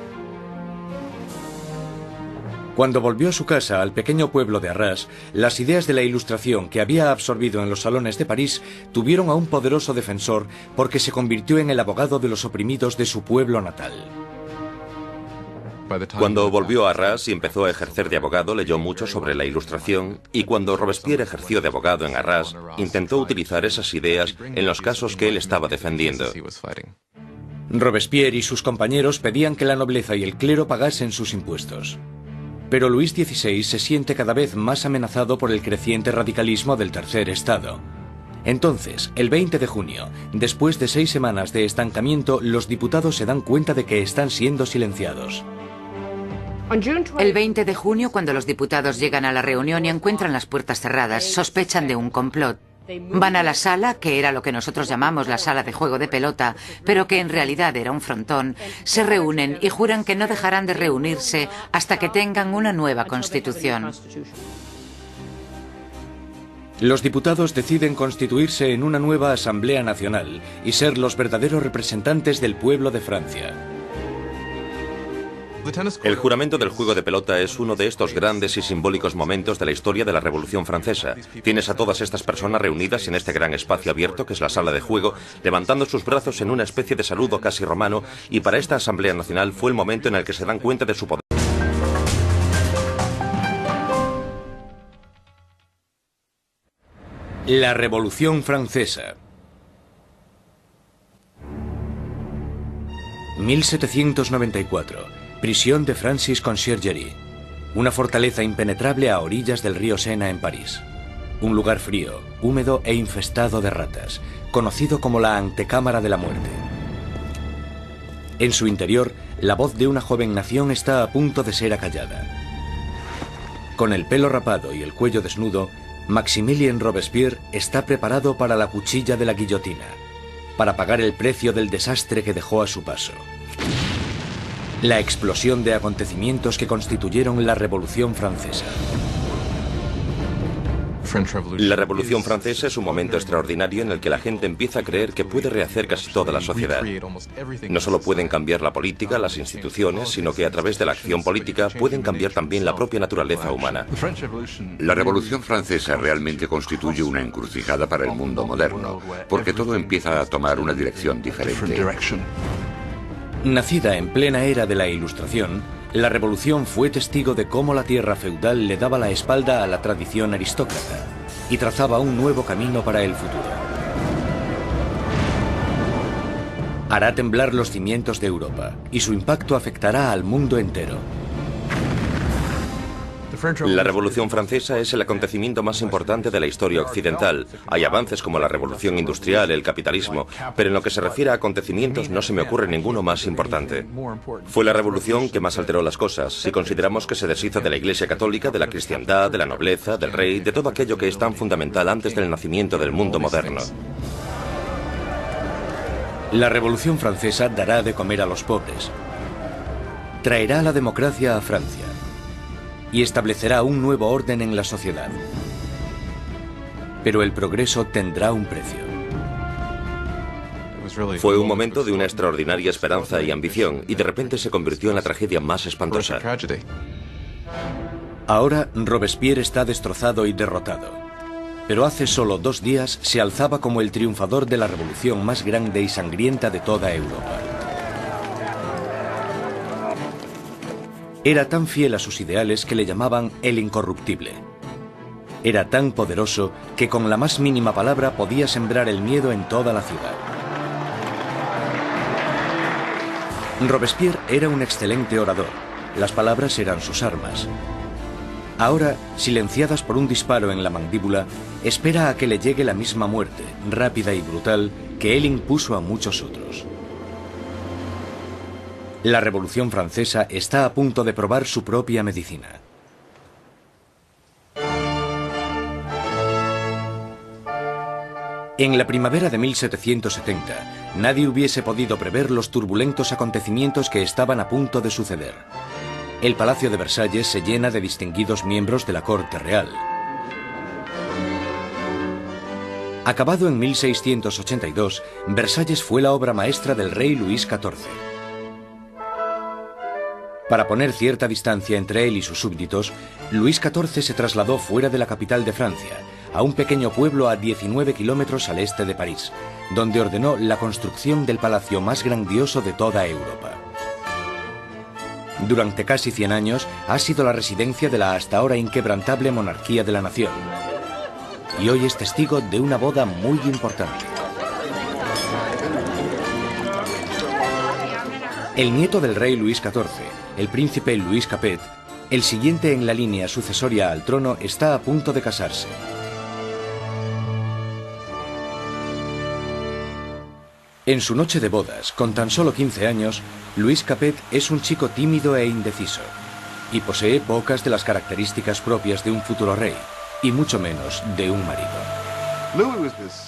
Cuando volvió a su casa, al pequeño pueblo de Arras, las ideas de la Ilustración que había absorbido en los salones de París tuvieron a un poderoso defensor porque se convirtió en el abogado de los oprimidos de su pueblo natal. Cuando volvió a Arras y empezó a ejercer de abogado, leyó mucho sobre la Ilustración y cuando Robespierre ejerció de abogado en Arras, intentó utilizar esas ideas en los casos que él estaba defendiendo. Robespierre y sus compañeros pedían que la nobleza y el clero pagasen sus impuestos. Pero Luis XVI se siente cada vez más amenazado por el creciente radicalismo del tercer estado. Entonces, el 20 de junio, después de 6 semanas de estancamiento, los diputados se dan cuenta de que están siendo silenciados. El 20 de junio, cuando los diputados llegan a la reunión y encuentran las puertas cerradas, sospechan de un complot. Van a la sala, que era lo que nosotros llamamos la sala de juego de pelota, pero que en realidad era un frontón, se reúnen y juran que no dejarán de reunirse hasta que tengan una nueva constitución. Los diputados deciden constituirse en una nueva Asamblea Nacional y ser los verdaderos representantes del pueblo de Francia. El juramento del juego de pelota es uno de estos grandes y simbólicos momentos de la historia de la Revolución Francesa. Tienes a todas estas personas reunidas en este gran espacio abierto que es la sala de juego, levantando sus brazos en una especie de saludo casi romano, y para esta Asamblea Nacional fue el momento en el que se dan cuenta de su poder. La Revolución Francesa. 1794. Prisión de Francis Conciergerie. Una fortaleza impenetrable a orillas del río Sena en París. Un lugar frío, húmedo e infestado de ratas, conocido como la antecámara de la muerte. En su interior, la voz de una joven nación está a punto de ser acallada. Con el pelo rapado y el cuello desnudo, Maximilien Robespierre está preparado para la cuchilla de la guillotina, para pagar el precio del desastre que dejó a su paso. La explosión de acontecimientos que constituyeron la Revolución Francesa. La Revolución Francesa es un momento extraordinario en el que la gente empieza a creer que puede rehacer casi toda la sociedad. No solo pueden cambiar la política, las instituciones, sino que a través de la acción política pueden cambiar también la propia naturaleza humana. La Revolución Francesa realmente constituye una encrucijada para el mundo moderno, porque todo empieza a tomar una dirección diferente. Nacida en plena era de la Ilustración, la Revolución fue testigo de cómo la tierra feudal le daba la espalda a la tradición aristócrata y trazaba un nuevo camino para el futuro. Hará temblar los cimientos de Europa y su impacto afectará al mundo entero. La Revolución Francesa es el acontecimiento más importante de la historia occidental. Hay avances como la Revolución Industrial, el capitalismo, pero en lo que se refiere a acontecimientos no se me ocurre ninguno más importante. Fue la revolución que más alteró las cosas, si consideramos que se deshizo de la Iglesia Católica, de la cristiandad, de la nobleza, del rey, de todo aquello que es tan fundamental antes del nacimiento del mundo moderno. La Revolución Francesa dará de comer a los pobres, traerá la democracia a Francia y establecerá un nuevo orden en la sociedad. Pero el progreso tendrá un precio. Fue un momento de una extraordinaria esperanza y ambición, y de repente se convirtió en la tragedia más espantosa. Ahora Robespierre está destrozado y derrotado. Pero hace solo 2 días se alzaba como el triunfador de la revolución más grande y sangrienta de toda Europa. Era tan fiel a sus ideales que le llamaban el incorruptible. Era tan poderoso que con la más mínima palabra podía sembrar el miedo en toda la ciudad. Robespierre era un excelente orador. Las palabras eran sus armas. Ahora, silenciadas por un disparo en la mandíbula, espera a que le llegue la misma muerte, rápida y brutal, que él impuso a muchos otros. La Revolución Francesa está a punto de probar su propia medicina. En la primavera de 1770, nadie hubiese podido prever los turbulentos acontecimientos que estaban a punto de suceder. El Palacio de Versalles se llena de distinguidos miembros de la corte real. Acabado en 1682, Versalles fue la obra maestra del rey Luis XIV. Para poner cierta distancia entre él y sus súbditos, Luis XIV se trasladó fuera de la capital de Francia, a un pequeño pueblo a 19 kilómetros al este de París, donde ordenó la construcción del palacio más grandioso de toda Europa. Durante casi 100 años ha sido la residencia de la hasta ahora inquebrantable monarquía de la nación. Y hoy es testigo de una boda muy importante. El nieto del rey Luis XIV, el príncipe Louis Capet, el siguiente en la línea sucesoria al trono, está a punto de casarse. En su noche de bodas, con tan solo 15 años, Louis Capet es un chico tímido e indeciso, y posee pocas de las características propias de un futuro rey, y mucho menos de un marido.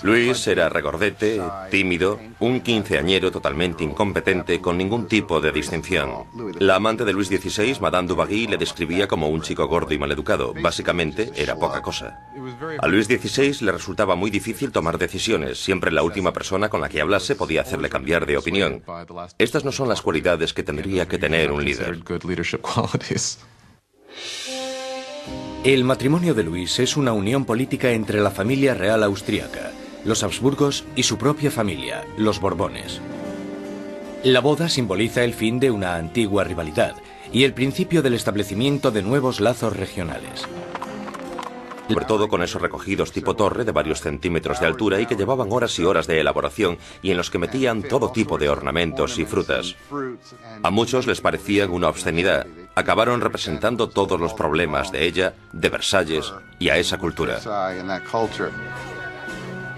Luis era regordete, tímido, un quinceañero totalmente incompetente, con ningún tipo de distinción. La amante de Luis XVI, Madame Dubarry, le describía como un chico gordo y maleducado. Básicamente, era poca cosa. A Luis XVI le resultaba muy difícil tomar decisiones. Siempre la última persona con la que hablase podía hacerle cambiar de opinión. Estas no son las cualidades que tendría que tener un líder. El matrimonio de Luis es una unión política entre la familia real austríaca, los Habsburgos y su propia familia, los Borbones. La boda simboliza el fin de una antigua rivalidad y el principio del establecimiento de nuevos lazos regionales. sobre todo con esos recogidos tipo torre de varios centímetros de altura y que llevaban horas y horas de elaboración y en los que metían todo tipo de ornamentos y frutas. A muchos les parecían una obscenidad. Acabaron representando todos los problemas de ella, de Versalles y a esa cultura.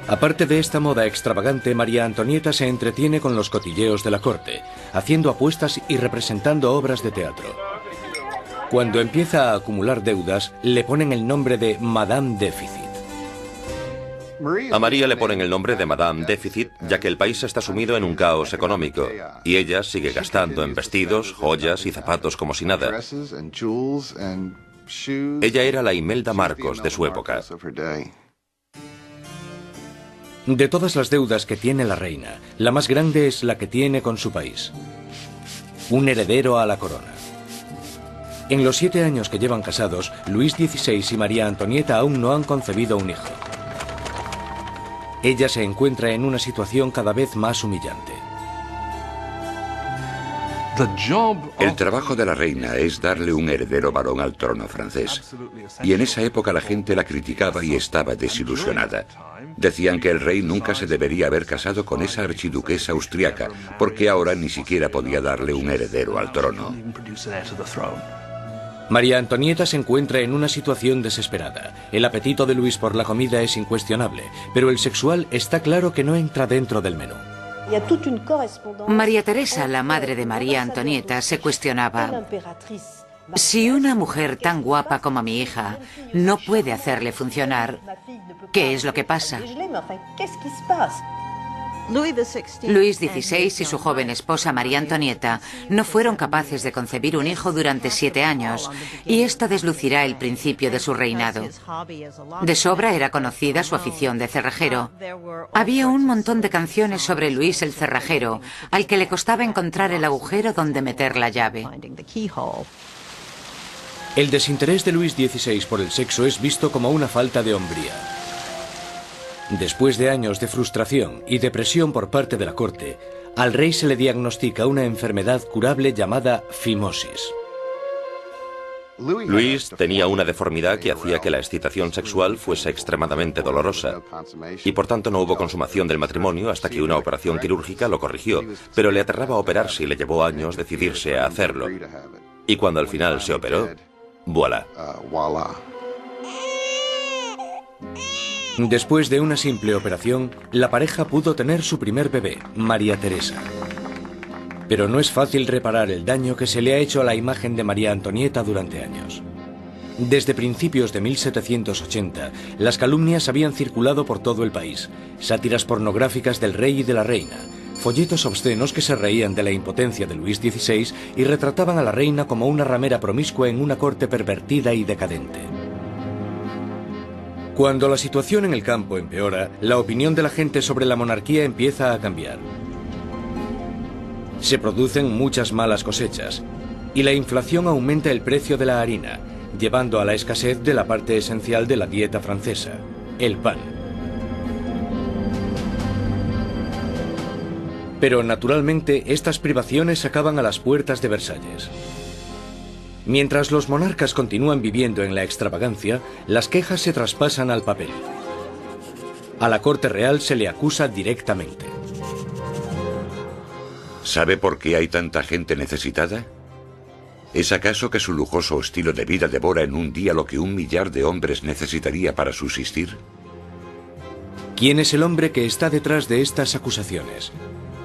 Aparte de esta moda extravagante, María Antonieta se entretiene con los cotilleos de la corte, haciendo apuestas y representando obras de teatro. Cuando empieza a acumular deudas, le ponen el nombre de Madame Déficit. A María le ponen el nombre de Madame Déficit, ya que el país está sumido en un caos económico, y ella sigue gastando en vestidos, joyas y zapatos como si nada. Ella era la Imelda Marcos de su época. De todas las deudas que tiene la reina, la más grande es la que tiene con su país. Un heredero a la corona. En los 7 años que llevan casados, Luis XVI y María Antonieta aún no han concebido un hijo. Ella se encuentra en una situación cada vez más humillante. El trabajo de la reina es darle un heredero varón al trono francés. Y en esa época la gente la criticaba y estaba desilusionada. Decían que el rey nunca se debería haber casado con esa archiduquesa austriaca, porque ahora ni siquiera podía darle un heredero al trono. María Antonieta se encuentra en una situación desesperada. El apetito de Luis por la comida es incuestionable, pero el sexual está claro que no entra dentro del menú. María Teresa, la madre de María Antonieta, se cuestionaba: si una mujer tan guapa como mi hija no puede hacerle funcionar, ¿qué es lo que pasa? Luis XVI y su joven esposa María Antonieta no fueron capaces de concebir un hijo durante 7 años, y esto deslucirá el principio de su reinado. De sobra era conocida su afición de cerrajero. Había un montón de canciones sobre Luis el cerrajero, al que le costaba encontrar el agujero donde meter la llave. El desinterés de Luis XVI por el sexo es visto como una falta de hombría. Después de años de frustración y depresión por parte de la corte, al rey se le diagnostica una enfermedad curable llamada fimosis. Luis tenía una deformidad que hacía que la excitación sexual fuese extremadamente dolorosa, y por tanto no hubo consumación del matrimonio hasta que una operación quirúrgica lo corrigió, pero le aterraba operarse y le llevó años decidirse a hacerlo. Y cuando al final se operó, ¡voilà! Después de una simple operación, la pareja pudo tener su primer bebé, María Teresa. Pero no es fácil reparar el daño que se le ha hecho a la imagen de María Antonieta durante años. Desde principios de 1780, las calumnias habían circulado por todo el país, sátiras pornográficas del rey y de la reina, folletos obscenos que se reían de la impotencia de Luis XVI y retrataban a la reina como una ramera promiscua en una corte pervertida y decadente. Cuando la situación en el campo empeora, la opinión de la gente sobre la monarquía empieza a cambiar. Se producen muchas malas cosechas y la inflación aumenta el precio de la harina, llevando a la escasez de la parte esencial de la dieta francesa, el pan. Pero naturalmente estas privaciones acaban a las puertas de Versalles. Mientras los monarcas continúan viviendo en la extravagancia, las quejas se traspasan al papel. A la corte real se le acusa directamente. ¿Sabe por qué hay tanta gente necesitada? ¿Es acaso que su lujoso estilo de vida devora en un día lo que 1 millar de hombres necesitaría para subsistir? ¿Quién es el hombre que está detrás de estas acusaciones?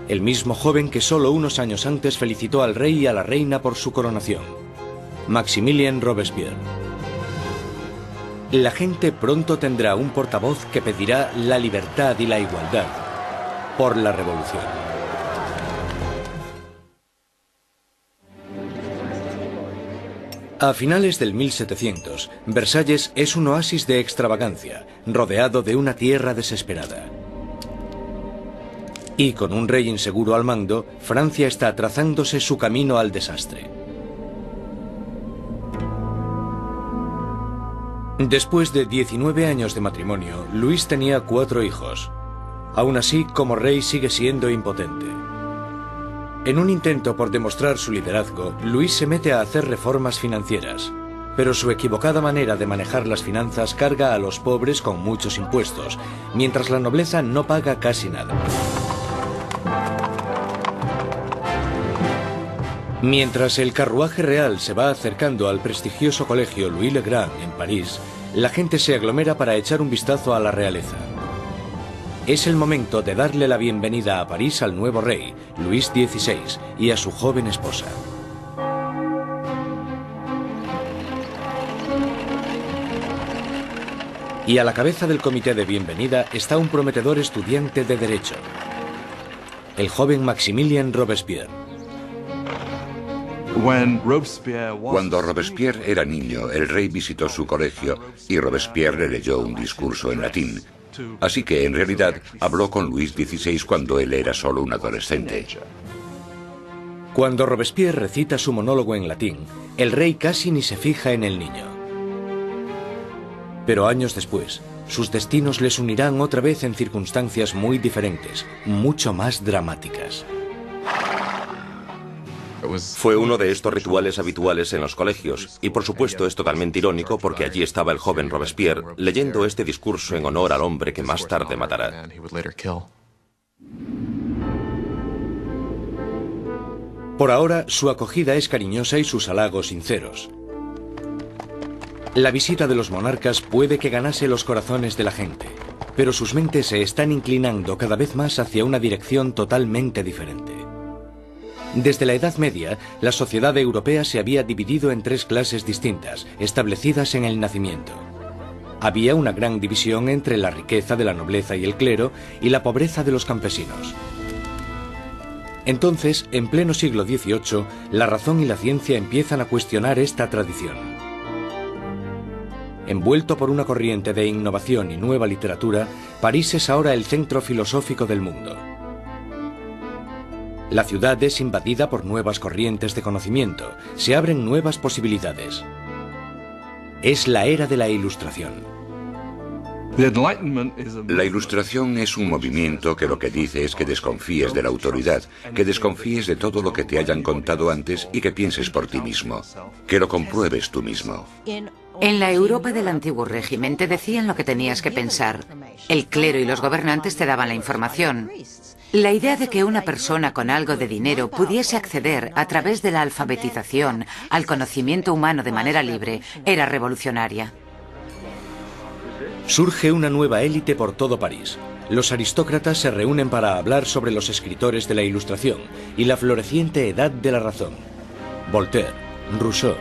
El mismo joven que solo unos años antes felicitó al rey y a la reina por su coronación. Maximilien Robespierre. La gente pronto tendrá un portavoz que pedirá la libertad y la igualdad por la revolución. A finales del 1700, Versalles es un oasis de extravagancia, rodeado de una tierra desesperada. Y con un rey inseguro al mando, Francia está trazándose su camino al desastre. Después de 19 años de matrimonio, Luis tenía 4 hijos. Aún así, como rey sigue siendo impotente. En un intento por demostrar su liderazgo, Luis se mete a hacer reformas financieras. pero su equivocada manera de manejar las finanzas carga a los pobres con muchos impuestos, mientras la nobleza no paga casi nada. Mientras el carruaje real se va acercando al prestigioso colegio Louis le Grand en París, la gente se aglomera para echar un vistazo a la realeza. Es el momento de darle la bienvenida a París al nuevo rey, Luis XVI, y a su joven esposa. Y a la cabeza del comité de bienvenida está un prometedor estudiante de Derecho, el joven Maximilien Robespierre. Cuando Robespierre era niño, el rey visitó su colegio y Robespierre le leyó un discurso en latín. Así que, en realidad, habló con Luis XVI cuando él era solo un adolescente. Cuando Robespierre recita su monólogo en latín, el rey casi ni se fija en el niño. Pero años después, sus destinos les unirán otra vez en circunstancias muy diferentes, mucho más dramáticas. Fue uno de estos rituales habituales en los colegios, y por supuesto es totalmente irónico porque allí estaba el joven Robespierre leyendo este discurso en honor al hombre que más tarde matará. Por ahora, su acogida es cariñosa y sus halagos sinceros. La visita de los monarcas puede que ganase los corazones de la gente, pero sus mentes se están inclinando cada vez más hacia una dirección totalmente diferente. Desde la Edad Media, la sociedad europea se había dividido en tres clases distintas, establecidas en el nacimiento. Había una gran división entre la riqueza de la nobleza y el clero y la pobreza de los campesinos. Entonces, en pleno siglo XVIII, la razón y la ciencia empiezan a cuestionar esta tradición. Envuelto por una corriente de innovación y nueva literatura, París es ahora el centro filosófico del mundo. La ciudad es invadida por nuevas corrientes de conocimiento, se abren nuevas posibilidades. Es la era de la Ilustración. La Ilustración es un movimiento que lo que dice es que desconfíes de la autoridad, que desconfíes de todo lo que te hayan contado antes y que pienses por ti mismo, que lo compruebes tú mismo. En la Europa del antiguo régimen te decían lo que tenías que pensar. El clero y los gobernantes te daban la información. La idea de que una persona con algo de dinero pudiese acceder a través de la alfabetización al conocimiento humano de manera libre era revolucionaria. Surge una nueva élite por todo París. Los aristócratas se reúnen para hablar sobre los escritores de la Ilustración y la floreciente edad de la razón. Voltaire, Rousseau.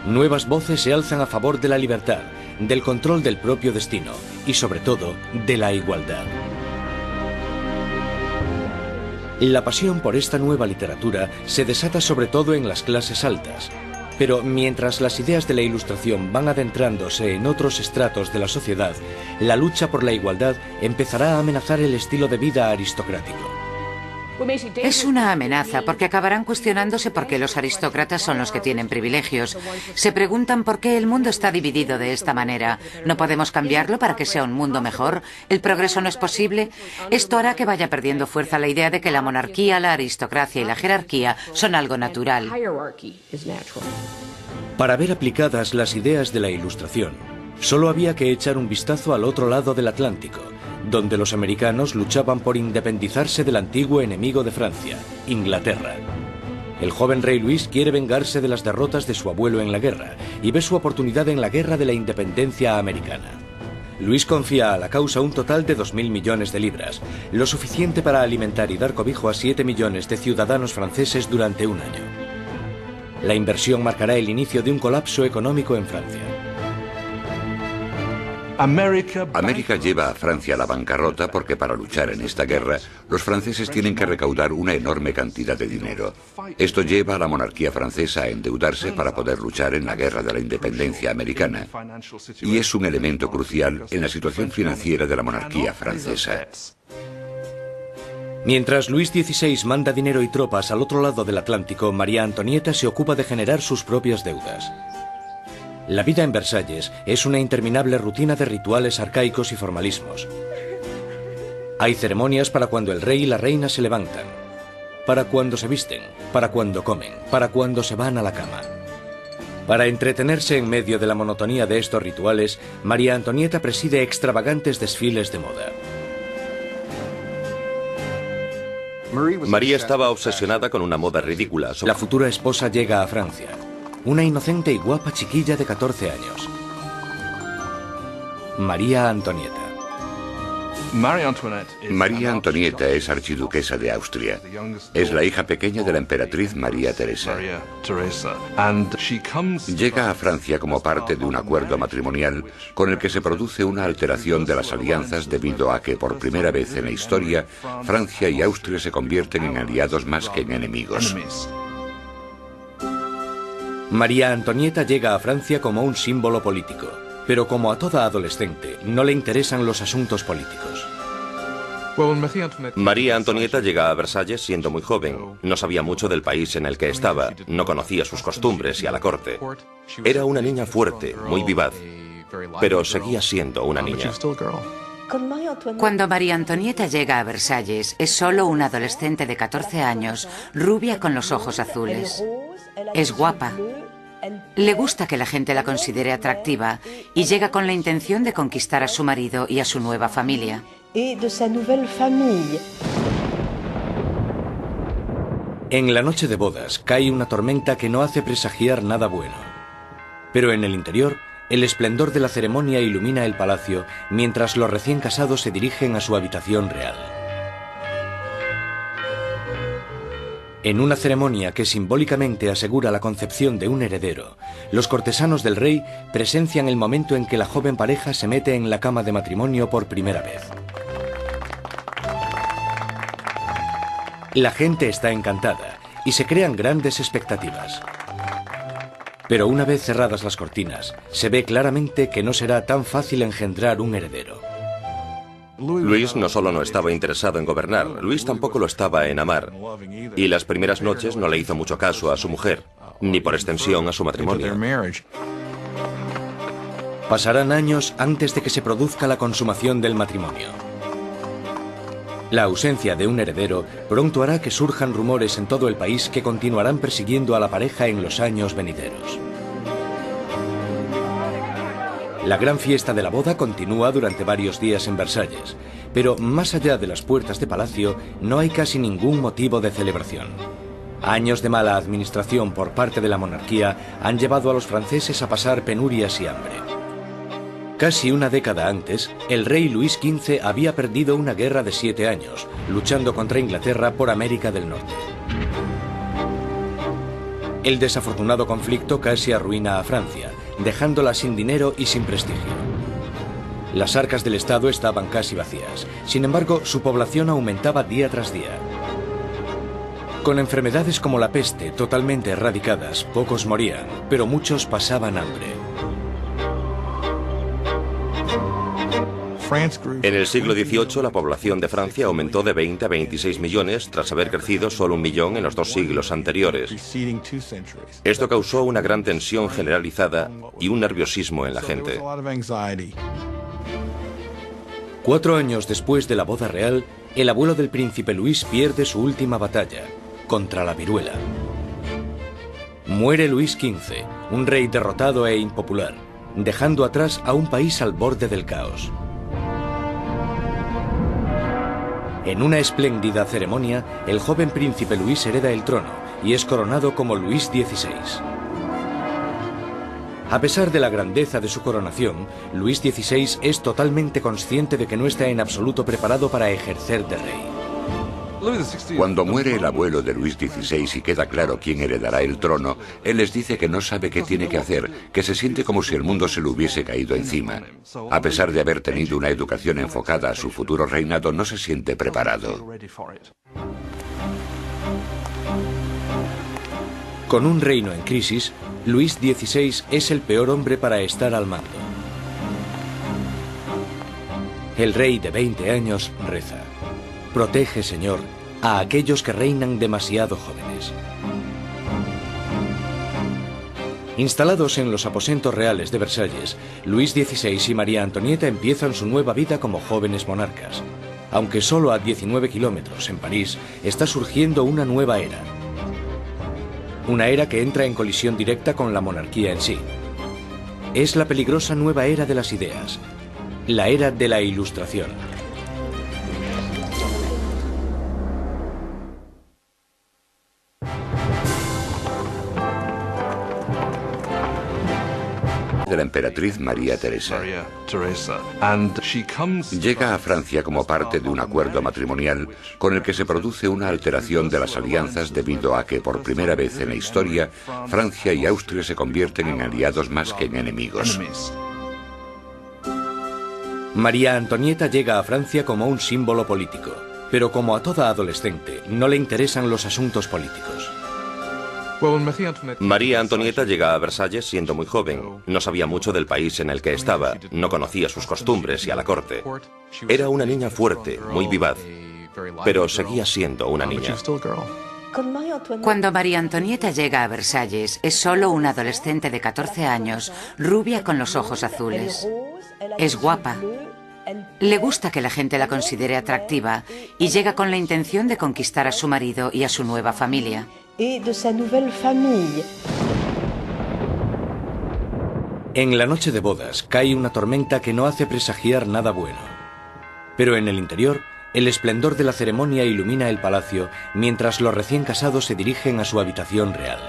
Nuevas voces se alzan a favor de la libertad, del control del propio destino y, sobre todo, de la igualdad. La pasión por esta nueva literatura se desata sobre todo en las clases altas. Pero mientras las ideas de la Ilustración van adentrándose en otros estratos de la sociedad, la lucha por la igualdad empezará a amenazar el estilo de vida aristocrático. Es una amenaza porque acabarán cuestionándose por qué los aristócratas son los que tienen privilegios. Se preguntan por qué el mundo está dividido de esta manera. ¿No podemos cambiarlo para que sea un mundo mejor? ¿El progreso no es posible? Esto hará que vaya perdiendo fuerza la idea de que la monarquía, la aristocracia y la jerarquía son algo natural. Para ver aplicadas las ideas de la Ilustración, solo había que echar un vistazo al otro lado del Atlántico, donde los americanos luchaban por independizarse del antiguo enemigo de Francia, Inglaterra. El joven rey Luis quiere vengarse de las derrotas de su abuelo en la guerra y ve su oportunidad en la guerra de la independencia americana. Luis confía a la causa un total de 2.000 millones de libras, lo suficiente para alimentar y dar cobijo a 7 millones de ciudadanos franceses durante un año. La inversión marcará el inicio de un colapso económico en Francia. América lleva a Francia a la bancarrota porque para luchar en esta guerra, los franceses tienen que recaudar una enorme cantidad de dinero. Esto lleva a la monarquía francesa a endeudarse para poder luchar en la guerra de la independencia americana. Y es un elemento crucial en la situación financiera de la monarquía francesa. Mientras Luis XVI manda dinero y tropas al otro lado del Atlántico, María Antonieta se ocupa de generar sus propias deudas. La vida en Versalles es una interminable rutina de rituales arcaicos y formalismos. Hay ceremonias para cuando el rey y la reina se levantan, para cuando se visten, para cuando comen, para cuando se van a la cama. Para entretenerse en medio de la monotonía de estos rituales, María Antonieta preside extravagantes desfiles de moda. María estaba obsesionada con una moda ridícula. La futura esposa llega a Francia, una inocente y guapa chiquilla de 14 años. María Antonieta. María Antonieta es archiduquesa de Austria. Es la hija pequeña de la emperatriz María Teresa. Llega a Francia como parte de un acuerdo matrimonial con el que se produce una alteración de las alianzas debido a que por primera vez en la historia Francia y Austria se convierten en aliados más que en enemigos. María Antonieta llega a Francia como un símbolo político. Pero como a toda adolescente, no le interesan los asuntos políticos. María Antonieta llega a Versalles siendo muy joven. No sabía mucho del país en el que estaba, no conocía sus costumbres y a la corte. Era una niña fuerte, muy vivaz, pero seguía siendo una niña. Cuando María Antonieta llega a Versalles, es solo una adolescente de 14 años, rubia con los ojos azules. Es guapa. Le gusta que la gente la considere atractiva y llega con la intención de conquistar a su marido y a su nueva familia. En la noche de bodas cae una tormenta que no hace presagiar nada bueno. Pero en el interior, el esplendor de la ceremonia ilumina el palacio mientras los recién casados se dirigen a su habitación real. En una ceremonia que simbólicamente asegura la concepción de un heredero, los cortesanos del rey presencian el momento en que la joven pareja se mete en la cama de matrimonio por primera vez. La gente está encantada y se crean grandes expectativas. Pero una vez cerradas las cortinas, se ve claramente que no será tan fácil engendrar un heredero. Luis no solo no estaba interesado en gobernar, Luis tampoco lo estaba en amar. Y las primeras noches no le hizo mucho caso a su mujer, ni por extensión a su matrimonio. Pasarán años antes de que se produzca la consumación del matrimonio. La ausencia de un heredero pronto hará que surjan rumores en todo el país que continuarán persiguiendo a la pareja en los años venideros. La gran fiesta de la boda continúa durante varios días en Versalles, pero más allá de las puertas de palacio no hay casi ningún motivo de celebración. Años de mala administración por parte de la monarquía han llevado a los franceses a pasar penurias y hambre. Casi una década antes, el rey Luis XV había perdido una guerra de 7 años, luchando contra Inglaterra por América del Norte. El desafortunado conflicto casi arruina a Francia, dejándola sin dinero y sin prestigio. Las arcas del Estado estaban casi vacías. Sin embargo, su población aumentaba día tras día. Con enfermedades como la peste totalmente erradicadas, pocos morían, pero muchos pasaban hambre. En el siglo XVIII, la población de Francia aumentó de 20 a 26 millones tras haber crecido solo 1 millón en los 2 siglos anteriores. Esto causó una gran tensión generalizada y un nerviosismo en la gente. 4 años después de la boda real, el abuelo del príncipe Luis pierde su última batalla, contra la viruela. Muere Luis XV, un rey derrotado e impopular, dejando atrás a un país al borde del caos. En una espléndida ceremonia, el joven príncipe Luis hereda el trono y es coronado como Luis XVI. A pesar de la grandeza de su coronación, Luis XVI es totalmente consciente de que no está en absoluto preparado para ejercer de rey. Cuando muere el abuelo de Luis XVI y queda claro quién heredará el trono, él les dice que no sabe qué tiene que hacer, que se siente como si el mundo se le hubiese caído encima. A pesar de haber tenido una educación enfocada a su futuro reinado, no se siente preparado. Con un reino en crisis, Luis XVI es el peor hombre para estar al mando. El rey de 20 años reza: protege, Señor, a aquellos que reinan demasiado jóvenes. Instalados en los aposentos reales de Versalles, Luis XVI y María Antonieta empiezan su nueva vida como jóvenes monarcas. Aunque solo a 19 kilómetros, en París, está surgiendo una nueva era. una era que entra en colisión directa con la monarquía en sí. Es la peligrosa nueva era de las ideas, la era de la Ilustración. De la emperatriz María Teresa. Llega a Francia como parte de un acuerdo matrimonial con el que se produce una alteración de las alianzas debido a que por primera vez en la historia Francia y Austria se convierten en aliados más que en enemigos. María Antonieta llega a Francia como un símbolo político, pero como a toda adolescente no le interesan los asuntos políticos. María Antonieta llega a Versalles siendo muy joven. No sabía mucho del país en el que estaba, no conocía sus costumbres y a la corte. Era una niña fuerte, muy vivaz, pero seguía siendo una niña. Cuando María Antonieta llega a Versalles, es solo una adolescente de 14 años, rubia con los ojos azules. Es guapa. Le gusta que la gente la considere atractiva y llega con la intención de conquistar a su marido y a su nueva familia. En la noche de bodas cae una tormenta que no hace presagiar nada bueno. Pero en el interior, el esplendor de la ceremonia ilumina el palacio mientras los recién casados se dirigen a su habitación real.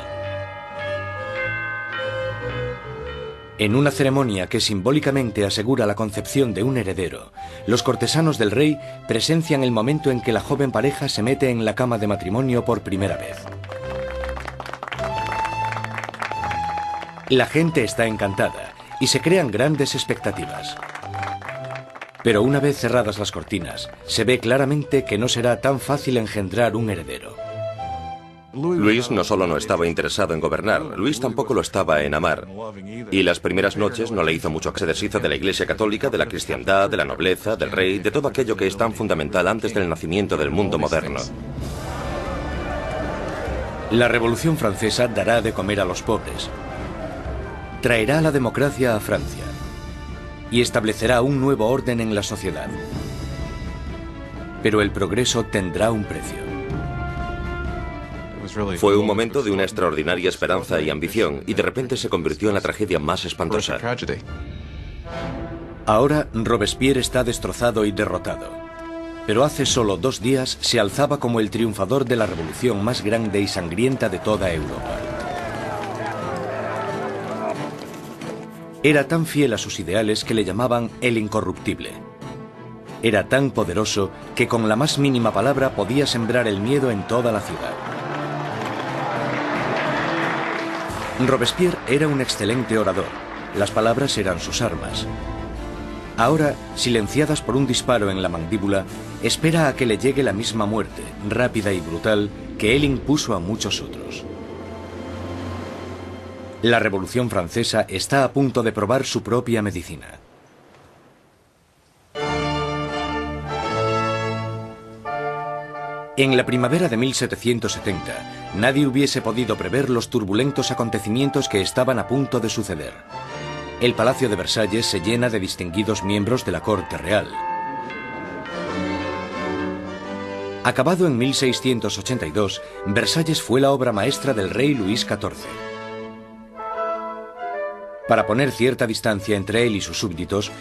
En una ceremonia que simbólicamente asegura la concepción de un heredero, los cortesanos del rey presencian el momento en que la joven pareja se mete en la cama de matrimonio por primera vez. La gente está encantada y se crean grandes expectativas. Pero una vez cerradas las cortinas, se ve claramente que no será tan fácil engendrar un heredero. Luis no solo no estaba interesado en gobernar, Luis tampoco lo estaba en amar. Y las primeras noches no le hizo mucho que se deshizo de la Iglesia Católica, de la cristiandad, de la nobleza, del rey, de todo aquello que es tan fundamental antes del nacimiento del mundo moderno. La Revolución Francesa dará de comer a los pobres. Traerá la democracia a Francia y establecerá un nuevo orden en la sociedad. Pero el progreso tendrá un precio. Fue un momento de una extraordinaria esperanza y ambición, y de repente se convirtió en la tragedia más espantosa. Ahora Robespierre está destrozado y derrotado. Pero hace solo 2 días se alzaba como el triunfador de la revolución más grande y sangrienta de toda Europa. Era tan fiel a sus ideales que le llamaban el incorruptible. Era tan poderoso que con la más mínima palabra podía sembrar el miedo en toda la ciudad. Robespierre era un excelente orador. Las palabras eran sus armas. Ahora, silenciadas por un disparo en la mandíbula, espera a que le llegue la misma muerte, rápida y brutal, que él impuso a muchos otros. La Revolución Francesa está a punto de probar su propia medicina. En la primavera de 1770, nadie hubiese podido prever los turbulentos acontecimientos que estaban a punto de suceder. El Palacio de Versalles se llena de distinguidos miembros de la corte real. Acabado en 1682, Versalles fue la obra maestra del rey Luis XIV. Para poner cierta distancia entre él y sus súbditos,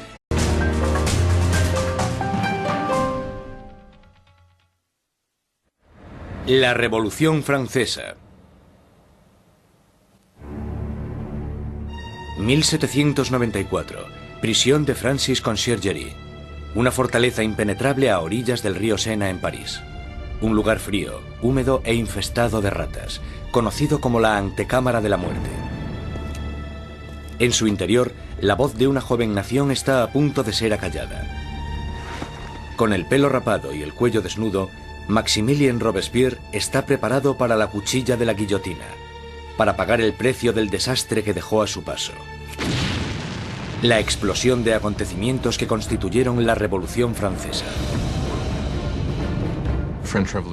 la Revolución Francesa. 1794. Prisión de Francis Conciergerie. Una fortaleza impenetrable a orillas del río Sena en París. Un lugar frío, húmedo e infestado de ratas, conocido como la antecámara de la muerte. En su interior, la voz de una joven nación está a punto de ser acallada. Con el pelo rapado y el cuello desnudo, Maximilien Robespierre está preparado para la cuchilla de la guillotina, para pagar el precio del desastre que dejó a su paso. La explosión de acontecimientos que constituyeron la Revolución Francesa.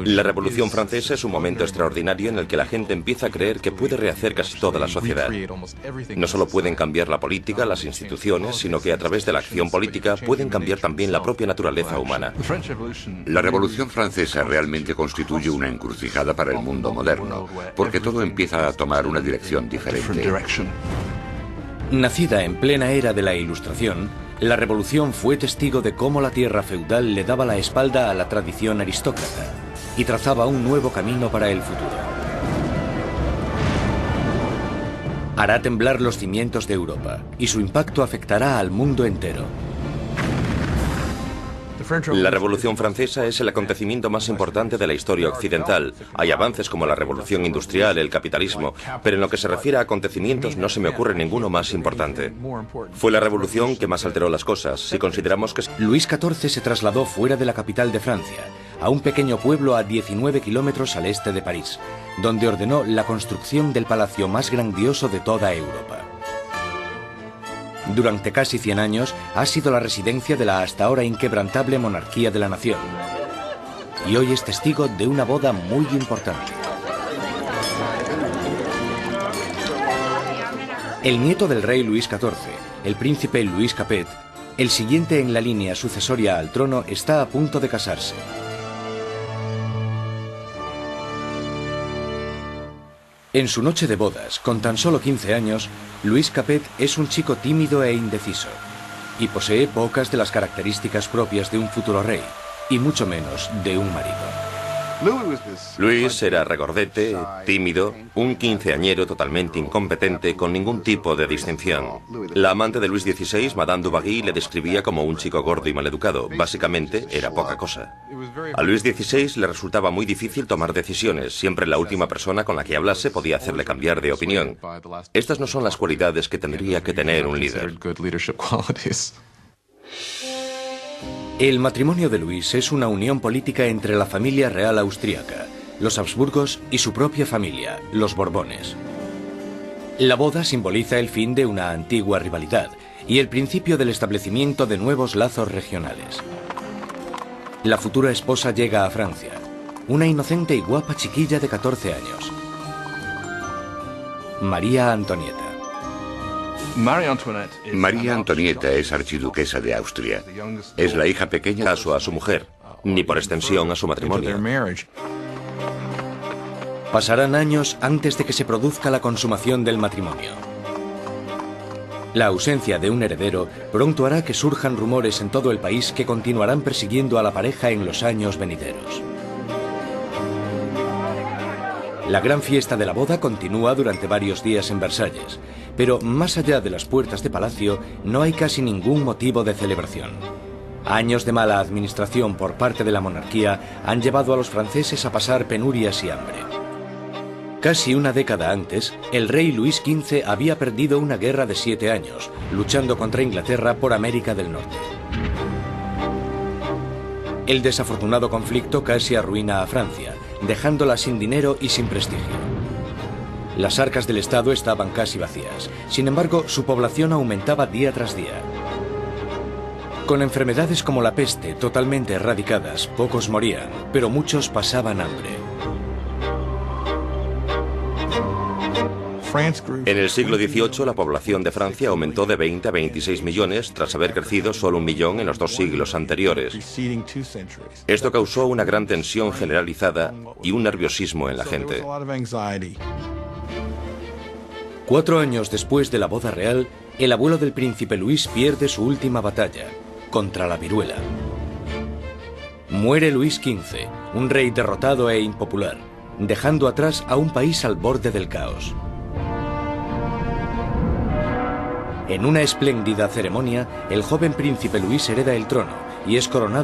La Revolución Francesa es un momento extraordinario en el que la gente empieza a creer que puede rehacer casi toda la sociedad. No solo pueden cambiar la política, las instituciones, sino que a través de la acción política pueden cambiar también la propia naturaleza humana. La Revolución Francesa realmente constituye una encrucijada para el mundo moderno, porque todo empieza a tomar una dirección diferente. Nacida en plena era de la Ilustración, la Revolución fue testigo de cómo la tierra feudal le daba la espalda a la tradición aristócrata y trazaba un nuevo camino para el futuro. Hará temblar los cimientos de Europa y su impacto afectará al mundo entero. La Revolución Francesa es el acontecimiento más importante de la historia occidental. Hay avances como la Revolución Industrial, el capitalismo, pero en lo que se refiere a acontecimientos no se me ocurre ninguno más importante. Fue la revolución que más alteró las cosas, si consideramos que... Luis XIV se trasladó fuera de la capital de Francia, a un pequeño pueblo a 19 kilómetros al este de París, donde ordenó la construcción del palacio más grandioso de toda Europa. Durante casi 100 años ha sido la residencia de la hasta ahora inquebrantable monarquía de la nación. Y hoy es testigo de una boda muy importante. El nieto del rey Luis XIV, el príncipe Louis Capet, el siguiente en la línea sucesoria al trono, está a punto de casarse. En su noche de bodas, con tan solo 15 años, Louis Capet es un chico tímido e indeciso, y posee pocas de las características propias de un futuro rey, y mucho menos de un marido. Luis era regordete, tímido, un quinceañero totalmente incompetente, con ningún tipo de distinción. La amante de Luis XVI, Madame Dubarry, le describía como un chico gordo y maleducado. Básicamente, era poca cosa. A Luis XVI le resultaba muy difícil tomar decisiones. Siempre la última persona con la que hablase podía hacerle cambiar de opinión. Estas no son las cualidades que tendría que tener un líder. El matrimonio de Luis es una unión política entre la familia real austríaca, los Habsburgos y su propia familia, los Borbones. La boda simboliza el fin de una antigua rivalidad y el principio del establecimiento de nuevos lazos regionales. La futura esposa llega a Francia, una inocente y guapa chiquilla de 14 años. María Antonieta. María Antonieta es archiduquesa de Austria. Es la hija pequeña Caso a su mujer, ni por extensión a su matrimonio. Pasarán años antes de que se produzca la consumación del matrimonio. La ausencia de un heredero pronto hará que surjan rumores en todo el país que continuarán persiguiendo a la pareja en los años venideros. La gran fiesta de la boda continúa durante varios días en Versalles, pero más allá de las puertas de palacio no hay casi ningún motivo de celebración. Años de mala administración por parte de la monarquía han llevado a los franceses a pasar penurias y hambre. Casi una década antes, el rey Luis XV había perdido una guerra de 7 años, luchando contra Inglaterra por América del Norte. El desafortunado conflicto casi arruina a Francia, dejándola sin dinero y sin prestigio. Las arcas del Estado estaban casi vacías. Sin embargo, su población aumentaba día tras día. Con enfermedades como la peste totalmente erradicadas, pocos morían, pero muchos pasaban hambre. En el siglo XVIII, la población de Francia aumentó de 20 a 26 millones, tras haber crecido solo 1 millón en los 2 siglos anteriores. Esto causó una gran tensión generalizada y un nerviosismo en la gente. 4 años después de la boda real, el abuelo del príncipe Luis pierde su última batalla, contra la viruela. Muere Luis XV, un rey derrotado e impopular, dejando atrás a un país al borde del caos. En una espléndida ceremonia, el joven príncipe Luis hereda el trono y es coronado